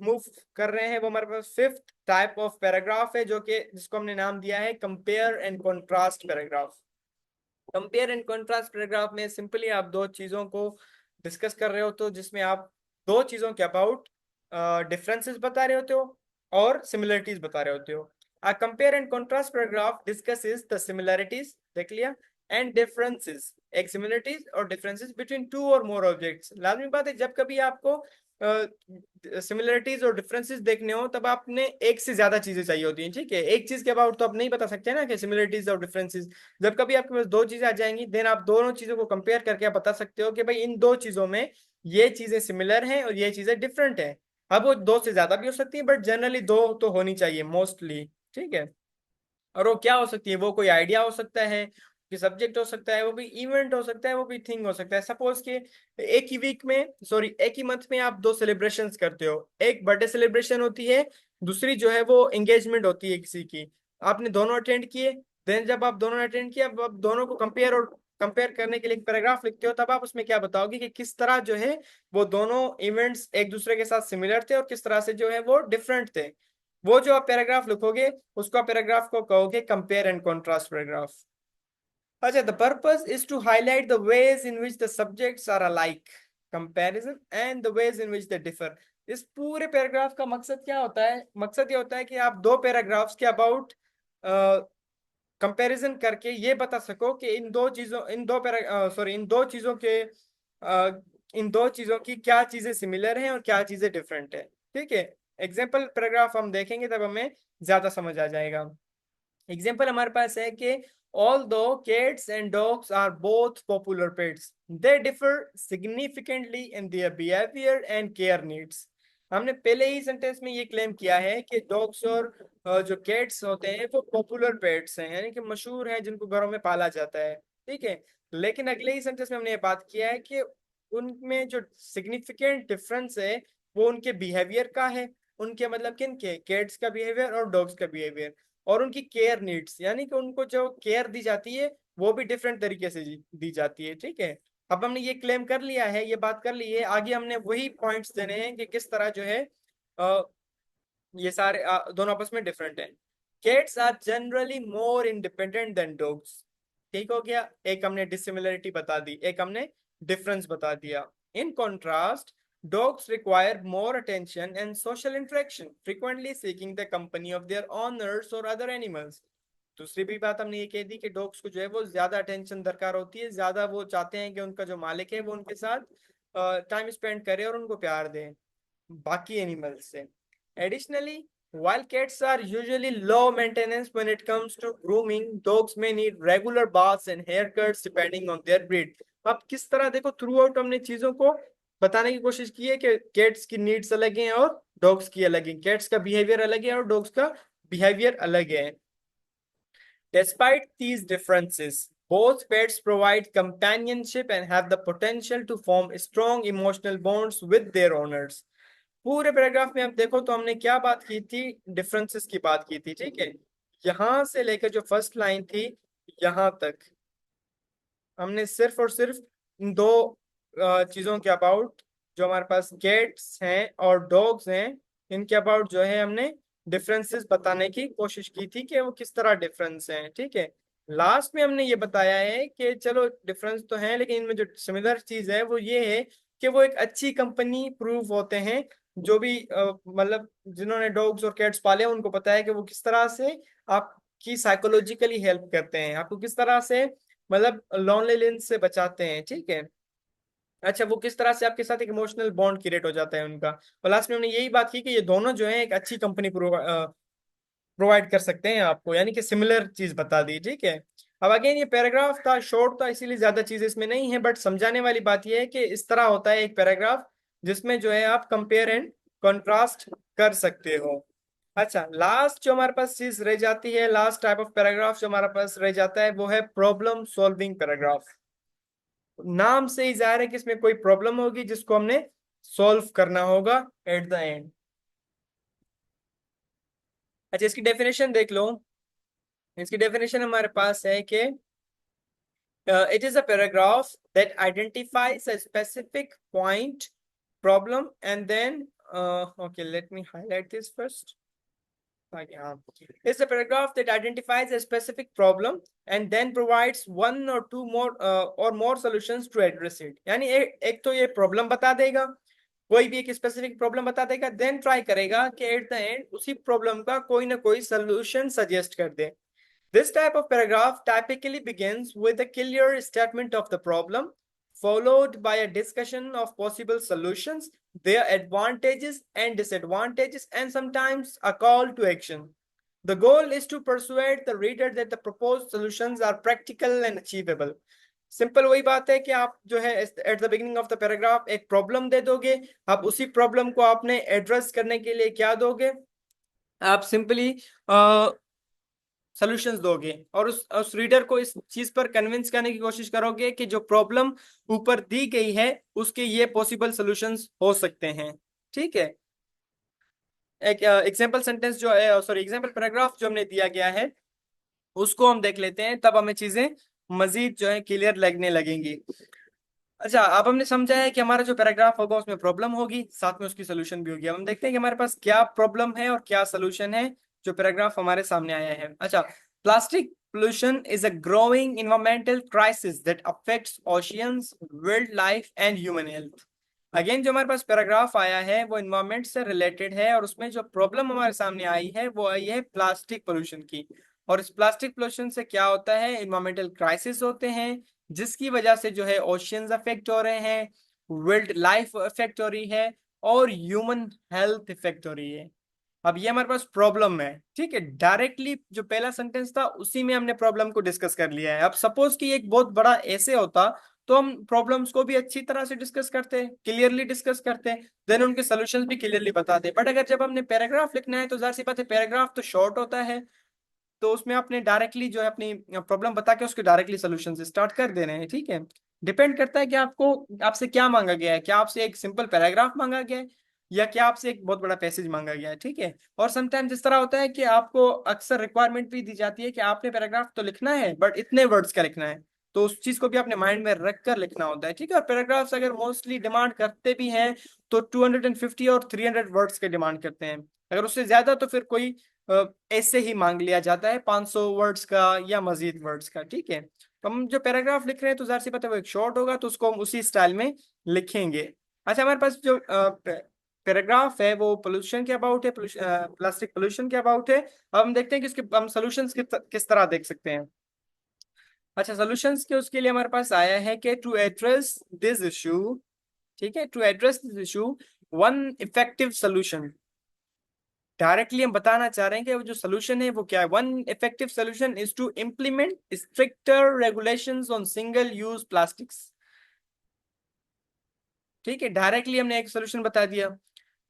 S1: मूव कर रहे हैं वो हमारे पास फिफ्थ टाइप ऑफ पैराग्राफ है जो कि जिसको हमने नाम दिया है compare and contrast paragraph. Compare and contrast paragraph में सिंपली आप दो चीजों को डिस्कस कर रहे हो, तो जिसमें आप दो चीजों के अबाउट डिफरेंसेस बता रहे होते हो और सिमिलरिटीज बता रहे होते हो। A compare and contrast paragraph discusses the similarities, देख लिया, एंड डिफरेंसेस, एक सिमिलरिटीज और डिफरेंसेस बिटवीन टू और मोर ऑब्जेक्ट्स। लाजमी बात है, जब कभी आपको सिमिलरिटीज और डिफरेंसेस देखने हो तब आपने एक से ज्यादा चीजें चाहिए होती हैं, ठीक है। एक चीज के अबाउट तो आप नहीं बता सकते ना कि सिमिलरिटीज और डिफरेंसेस। जब कभी आपके पास दो चीजें आ जाएंगी देन आप दोनों चीजों को कंपेयर करके आप बता सकते हो कि भाई इन दो चीजों में ये चीजें सिमिलर हैं और ये चीजें डिफरेंट है। अब वो दो से ज्यादा भी हो सकती है बट जनरली दो तो होनी चाहिए मोस्टली, ठीक है। और वो क्या हो सकती है, वो कोई आइडिया हो सकता है, कि सब्जेक्ट हो सकता है, वो भी इवेंट हो सकता है, वो भी थिंग हो सकता है। सपोज कि एक ही वीक में, सॉरी एक ही मंथ में आप दो सेलिब्रेशंस करते हो, एक बर्थडे सेलिब्रेशन होती है, दूसरी जो है वो एंगेजमेंट होती है किसी की। आपने दोनों अटेंड किए, देन जब आप दोनों अटेंड किए अब आप दोनों को कंपेयर करने के लिए एक पैराग्राफ लिखते हो, तब आप उसमें क्या बताओगे कि किस तरह जो है वो दोनों इवेंट्स एक दूसरे के साथ सिमिलर थे और किस तरह से जो है वो डिफरेंट थे। वो जो आप पैराग्राफ लिखोगे उसको आप पैराग्राफ को कहोगे कंपेयर एंड कॉन्ट्रास्ट पैराग्राफ। अच्छा, the purpose is to highlight the ways in which the subjects are alike, comparison and the ways in which they differ. इस पूरे पैराग्राफ का मकसद क्या होता है, मकसद ये होता है कि आप दो पैराग्राफ्स के अबाउट कंपैरिजन करके ये बता सको कि इन दो चीजों इन दो पैरा सॉरी इन दो चीजों के इन दो चीजों की क्या चीजें सिमिलर हैं और क्या चीजें डिफरेंट है, ठीक है। एग्जाम्पल पैराग्राफ हम देखेंगे तब हमें ज्यादा समझ आ जाएगा। एग्जाम्पल हमारे पास है कि although cats and dogs are both popular pets, they differ significantly in their behavior and care needs। हमने पहले ही सेंटेंस में ये क्लेम किया है कि डॉग्स और जो कैट्स होते हैं वो पॉपुलर पेट्स हैं, यानी कि मशहूर हैं, जिनको घरों में पाला जाता है, ठीक है। लेकिन अगले ही सेंटेंस में हमने ये बात किया है कि उनमें जो सिग्निफिकेंट डिफरेंस है वो उनके बिहेवियर का है। उनके मतलब किन के, कैट्स का बिहेवियर और डॉग्स का बिहेवियर, और उनकी केयर नीड्स, यानी कि उनको जो केयर दी जाती है वो भी डिफरेंट तरीके से दी जाती है, ठीक है। अब हमने ये क्लेम कर लिया है, ये बात कर ली है, आगे हमने वही पॉइंट्स देने हैं कि किस तरह जो है ये सारे दोनों आपस में डिफरेंट हैं। Cats are generally more independent than dogs, ठीक हो गया। एक हमने डिसिमिलरिटी बता दी, एक हमने डिफरेंस बता दिया। In contrast, dogs require more attention and social interaction, frequently seeking the company of their owners or other animals। दूसरी भी बात हमने ये कह दी कि डॉग्स को जो है वो ज्यादा अटेंशन दरकार होती है, ज्यादा वो चाहते हैं कि उनका जो मालिक है वो उनके साथ टाइम स्पेंड करे और उनको प्यार दे बाकी एनिमल्स से। Additionally, while cats are usually low maintenance when it comes to grooming, dogs may need regular baths and haircuts depending on their breed। अब किस तरह देखो, थ्रू आउट हमने चीजों को बताने की कोशिश की है कि कैट्स की नीड्स अलग हैं और डॉग्स की अलग हैं, कैट्स का बिहेवियर अलग है और डॉग्स का बिहेवियर अलग है। Despite these differences, both pets provide companionship and have the potential to form strong emotional bonds with their owners। पूरे पैराग्राफ में आप देखो तो हमने क्या बात की थी, डिफरेंसेस की बात की थी, ठीक है। यहां से लेकर जो फर्स्ट लाइन थी यहां तक हमने सिर्फ और सिर्फ इन दो चीजों के अबाउट, जो हमारे पास कैट्स हैं और डॉग्स हैं, इनके अबाउट जो है हमने डिफरेंसेस बताने की कोशिश की थी कि वो किस तरह डिफरेंस हैं, ठीक है। लास्ट में हमने ये बताया है कि चलो डिफरेंस तो है लेकिन इनमें जो सिमिलर चीज है वो ये है कि वो एक अच्छी कंपनी प्रूव होते हैं। जो भी मतलब जिन्होंने डॉग्स और कैट्स पाले हैं, उनको पता है कि वो किस तरह से आप आपकी साइकोलॉजिकली हेल्प करते हैं, आपको किस तरह से मतलब लोनलीनेस से बचाते हैं, ठीक है। अच्छा, वो किस तरह से आपके साथ एक इमोशनल बॉन्ड क्रिएट हो जाता है उनका। और लास्ट में हमने यही बात की कि ये दोनों जो है एक अच्छी कंपनी प्रोवाइड कर सकते हैं आपको, यानी कि सिमिलर चीज बता दी, ठीक है। अब अगेन ये पैराग्राफ था, शॉर्ट था, इसीलिए ज्यादा चीज इसमें नहीं है, बट समझाने वाली बात ये है कि इस तरह होता है एक पैराग्राफ जिसमें जो है आप कंपेयर एंड कंट्रास्ट कर सकते हो। अच्छा, लास्ट जो हमारे पास चीज रह जाती है, लास्ट टाइप ऑफ पैराग्राफ जो हमारे पास रह जाता है, वो है प्रॉब्लम सॉल्विंग पैराग्राफ। नाम से ही जाहिर है कि इसमें कोई प्रॉब्लम होगी जिसको हमने सॉल्व करना होगा एट द एंड। अच्छा, इसकी डेफिनेशन देख लो। इसकी डेफिनेशन हमारे पास है कि it is a paragraph that identifies a specific point, problem, and then okay, let me highlight this first. Yeah. It's a paragraph that identifies a specific problem and then provides one or two more or more solutions to address it. यानी एक तो ये problem बता देगा, कोई भी एक specific problem बता देगा, देन ट्राई करेगा कि एट द एंड उसी प्रॉब्लम का कोई ना कोई सोल्यूशन सजेस्ट कर दे। This type of paragraph typically begins with a clear statement of the problem, followed by a discussion of possible solutions, their advantages and disadvantages, and sometimes a call to action. The goal is to persuade the reader that the proposed solutions are practical and achievable. Simple वही बात है कि आप जो है at the beginning of the paragraph एक problem दे दोगे, आप उसी प्रॉब्लम को आपने एड्रेस करने के लिए क्या दोगे, आप सिंपली सॉल्यूशंस दोगे और उस रीडर को इस चीज पर कन्विंस करने की कोशिश करोगे कि जो प्रॉब्लम ऊपर दी गई है उसके ये पॉसिबल सॉल्यूशंस हो सकते हैं, ठीक है। एक एग्जांपल सेंटेंस जो है, सॉरी एग्जांपल पैराग्राफ जो हमने दिया गया है उसको हम देख लेते हैं, तब हमें चीजें मजीद जो है क्लियर लगने लगेंगी। अच्छा, अब हमने समझा है कि हमारा जो पैराग्राफ होगा उसमें प्रॉब्लम होगी, साथ में उसकी सोल्यूशन भी होगी। अब हम देखते हैं कि हमारे पास क्या प्रॉब्लम है और क्या सोल्यूशन है जो पैराग्राफ हमारे सामने आया है। अच्छा, plastic pollution is a growing environmental crisis that affects oceans, wildlife and human health. Again जो हमारे पास पैराग्राफ आया है वो इन्वायरमेंट से रिलेटेड है और उसमें जो प्रॉब्लम हमारे सामने आई है वो आई है प्लास्टिक पोल्यूशन की। और इस प्लास्टिक पोल्यूशन से क्या होता है, इन्वायरमेंटल क्राइसिस होते हैं जिसकी वजह से जो है ओशियंस अफेक्ट हो रहे हैं, वाइल्ड लाइफ अफेक्ट हो रही है और ह्यूमन हेल्थ इफेक्ट हो रही है। अब ये हमारे पास प्रॉब्लम है, ठीक है। डायरेक्टली जो पहला सेंटेंस था उसी में हमने प्रॉब्लम को डिस्कस कर लिया है। अब सपोज कि एक बहुत बड़ा ऐसे होता तो हम प्रॉब्लम्स को भी अच्छी तरह से डिस्कस करते, क्लियरली डिस्कस करते, देन उनके सॉल्यूशंस भी क्लियरली बताते। बट अगर जब हमने पैराग्राफ लिखना है तो जाहिर सी बात है पैराग्राफ तो शॉर्ट होता है, तो उसमें आपने डायरेक्टली जो है अपनी प्रॉब्लम बता के उसके डायरेक्टली सॉल्यूशन से स्टार्ट कर देने हैं, ठीक है। डिपेंड करता है कि आपको आपसे क्या मांगा गया है, क्या आपसे एक सिंपल पैराग्राफ मांगा गया है या क्या आपसे एक बहुत बड़ा पैसेज मांगा गया है, ठीक है। और समटाइम्स इस तरह होता है कि आपको अक्सर रिक्वायरमेंट भी दी जाती है कि आपने पैराग्राफ तो लिखना है बट इतने वर्ड्स का लिखना है, तो उस चीज को भी अपने माइंड में रख कर लिखना होता है, ठीक है। और पैराग्राफ्स अगर मोस्टली डिमांड करते भी हैं तो 250 और 300 वर्ड्स के डिमांड करते हैं। अगर उससे ज्यादा तो फिर कोई ऐसे ही मांग लिया जाता है 500 वर्ड्स का या मजीद वर्ड्स का, ठीक है। तो हम जो पैराग्राफ लिख रहे हैं तो जाहिर सी बात है वो एक शॉर्ट होगा तो उसको हम उसी स्टाइल में लिखेंगे। अच्छा, हमारे पास जो पैराग्राफ है वो पोल्यूशन के अबाउट है, प्लास्टिक पोल्यूशन के अबाउट है। अब हम देखते हैं कि इसके हम सोल्यूशंस किस तरह देख सकते हैं। अच्छा, सोल्यूशंस के उसके लिए हमारे पास आया है कि टू एड्रेस दिस इशू, ठीक है, to address this issue one effective solution. Directly हम बताना चाह रहे हैं कि वो जो सोल्यूशन है वो क्या है। One effective solution is to implement stricter regulations on single use plastics, ठीक है। डायरेक्टली हमने एक सोल्यूशन बता दिया,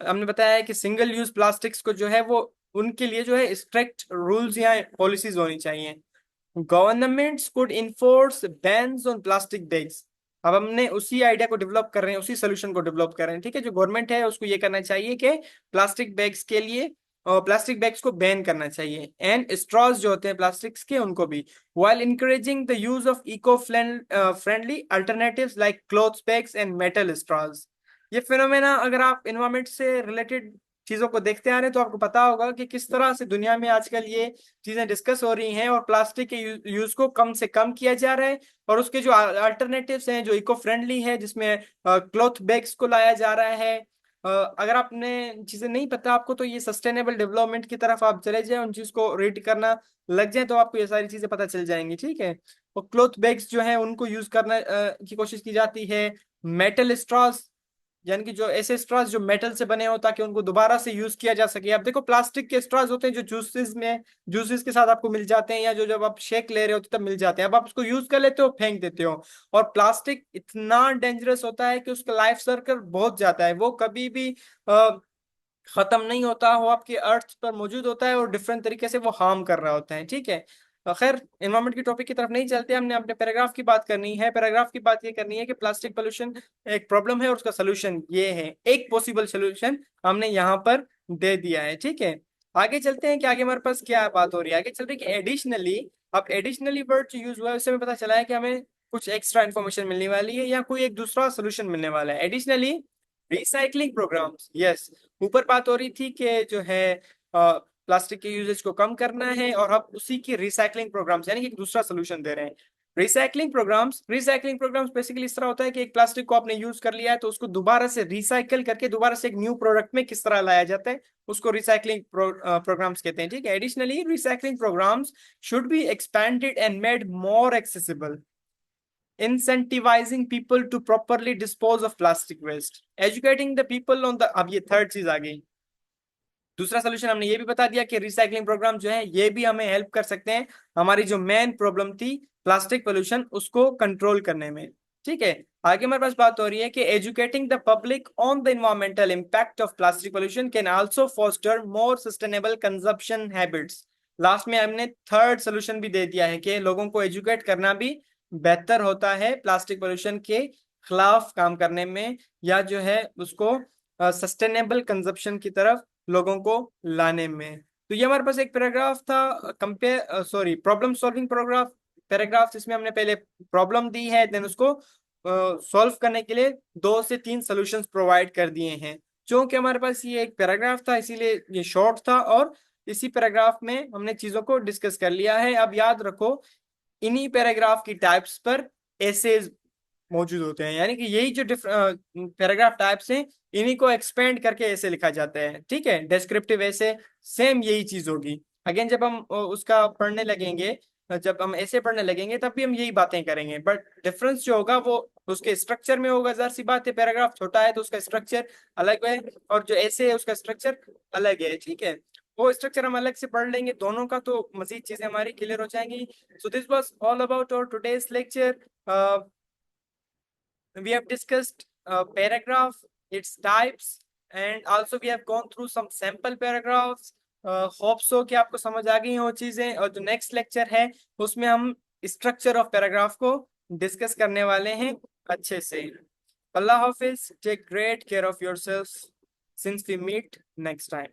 S1: हमने बताया है कि सिंगल यूज प्लास्टिक्स को जो है वो उनके लिए जो है स्ट्रिक्ट रूल्स या पॉलिसीज होनी चाहिए। Governments could enforce bans on plastic bags. अब हमने उसी आइडिया को डेवलप कर रहे हैं, उसी सोल्यूशन को डेवलप कर रहे हैं, ठीक है। जो गवर्नमेंट है उसको ये करना चाहिए कि प्लास्टिक बैग्स के लिए प्लास्टिक बैग्स को बैन करना चाहिए एंड स्ट्रॉज जो होते हैं प्लास्टिक्स के उनको भी, while encouraging the use of eco-friendly alternatives like cloth bags and metal straws। ये फिनोमेना अगर आप एनवायरमेंट से रिलेटेड चीजों को देखते आ रहे हैं तो आपको पता होगा कि किस तरह से दुनिया में आजकल ये चीजें डिस्कस हो रही हैं और प्लास्टिक के यूज को कम से कम किया जा रहा है और उसके जो अल्टरनेटिव्स हैं जो इको फ्रेंडली है जिसमें क्लॉथ बैग्स को लाया जा रहा है, अगर आपने चीजें नहीं पता आपको, तो ये सस्टेनेबल डेवलपमेंट की तरफ आप चले जाएं, उन चीज को रीड करना लग जाए तो आपको ये सारी चीजें पता चल जाएंगी, ठीक है। और क्लॉथ बैग्स जो है उनको यूज करना की कोशिश की जाती है। मेटल स्ट्रॉस, यानी कि जो ऐसे स्ट्रॉस जो मेटल से बने हो ताकि उनको दोबारा से यूज किया जा सके। अब देखो प्लास्टिक के स्ट्रॉस होते हैं जो जूसेस के साथ आपको मिल जाते हैं, या जो जब आप शेक ले रहे होते तब मिल जाते हैं, अब आप उसको यूज कर लेते हो फेंक देते हो। और प्लास्टिक इतना डेंजरस होता है कि उसका लाइफ सर्कल बहुत जाता है, वो कभी भी खत्म नहीं होता, वो आपकी अर्थ पर मौजूद होता है और डिफरेंट तरीके से वो हार्म कर रहा होता है, ठीक है। खैर एनवायरमेंट की टॉपिक की तरफ नहीं चलते, हमने अपने पैराग्राफ की बात करनी है। पैराग्राफ की बात ये करनी है कि प्लास्टिक पोल्यूशन एक प्रॉब्लम है और उसका सोल्यूशन ये है, एक पॉसिबल सोल्यूशन हमने यहाँ पर दे दिया है, ठीक है। आगे चलते हैं कि आगे हमारे पास क्या बात हो रही है। आगे चल रही है कि एडिशनली, अब एडिशनली वर्ड जो यूज हुआ है उससे हमें पता चला है कि हमें कुछ एक्स्ट्रा इन्फॉर्मेशन मिलने वाली है या कोई एक दूसरा सोल्यूशन मिलने वाला है। Additionally recycling programs, yes. ऊपर बात हो रही थी कि जो है प्लास्टिक के यूजेज को कम करना है और हम उसी की रिसाइकलिंग प्रोग्राम्स यानी कि एक दूसरा सोल्यूशन दे रहे हैं। रिसाइकलिंग प्रोग्राम्स बेसिकली इस तरह होता है कि एक प्लास्टिक को आपने यूज कर लिया है तो उसको दोबारा से रिसाइकल करके दोबारा से एक न्यू प्रोडक्ट में किस तरह लाया जाता है, उसको रिसाइकलिंग प्रोग्राम्स कहते हैं, ठीक है। Additionally recycling programs should be expanded and made more accessible, incentivizing people to properly dispose of plastic waste, educating the people on the, अब ये थर्ड चीज आ गई। दूसरा सोल्यूशन हमने ये भी बता दिया कि रिसाइकलिंग प्रोग्राम जो है ये भी हमें हेल्प कर सकते हैं हमारी जो मेन प्रॉब्लम थी प्लास्टिक पोल्यूशन उसको कंट्रोल करने में, ठीक है। आगे हमारे पास बात हो रही है कि educating the public on the environmental impact of plastic pollution can also foster more sustainable consumption habits. Last में हमने थर्ड सोल्यूशन भी दे दिया है कि लोगों को एजुकेट करना भी बेहतर होता है प्लास्टिक पोल्यूशन के खिलाफ काम करने में, या जो है उसको सस्टेनेबल कंजप्शन की तरफ लोगों को लाने में। तो ये हमारे पास एक पैराग्राफ था, compare sorry problem solving paragraph paragraph जिसमें हमने पहले प्रॉब्लम दी है, देन उसको सॉल्व करने के लिए 2 से 3 सॉल्यूशंस प्रोवाइड कर दिए हैं। क्योंकि हमारे पास ये एक पैराग्राफ था इसीलिए ये शॉर्ट था, और इसी पैराग्राफ में हमने चीजों को डिस्कस कर लिया है। अब याद रखो इन्हीं पैराग्राफ की टाइप्स पर एसेज मौजूद होते हैं, यानी कि यही जो पैराग्राफ टाइप्स हैं इन्हीं को एक्सपेंड करके ऐसे लिखा जाता है, ठीक है। डिस्क्रिप्टिव ऐसे सेम यही चीज होगी। अगेन जब हम उसका पढ़ने लगेंगे, जब हम ऐसे पढ़ने लगेंगे तब भी हम यही बातें करेंगे, बट डिफरेंस जो होगा वो उसके स्ट्रक्चर में होगा। जरा सी बात है, पैराग्राफ छोटा है तो उसका स्ट्रक्चर अलग है, और जो ऐसे है उसका स्ट्रक्चर अलग है, ठीक है। वो स्ट्रक्चर हम अलग से पढ़ लेंगे दोनों का तो मजीद चीजें हमारी क्लियर हो जाएंगी। So this was all about our today's lecture. We have discussed paragraph, its types, and also we have gone through some sample paragraphs. Hope so कि आपको समझ आ गई हो चीजें, और जो नेक्स्ट लेक्चर है उसमें हम स्ट्रक्चर ऑफ पैराग्राफ को डिस्कस करने वाले हैं अच्छे से। अल्लाह हाफिज, take great care of yourself, since we meet next time.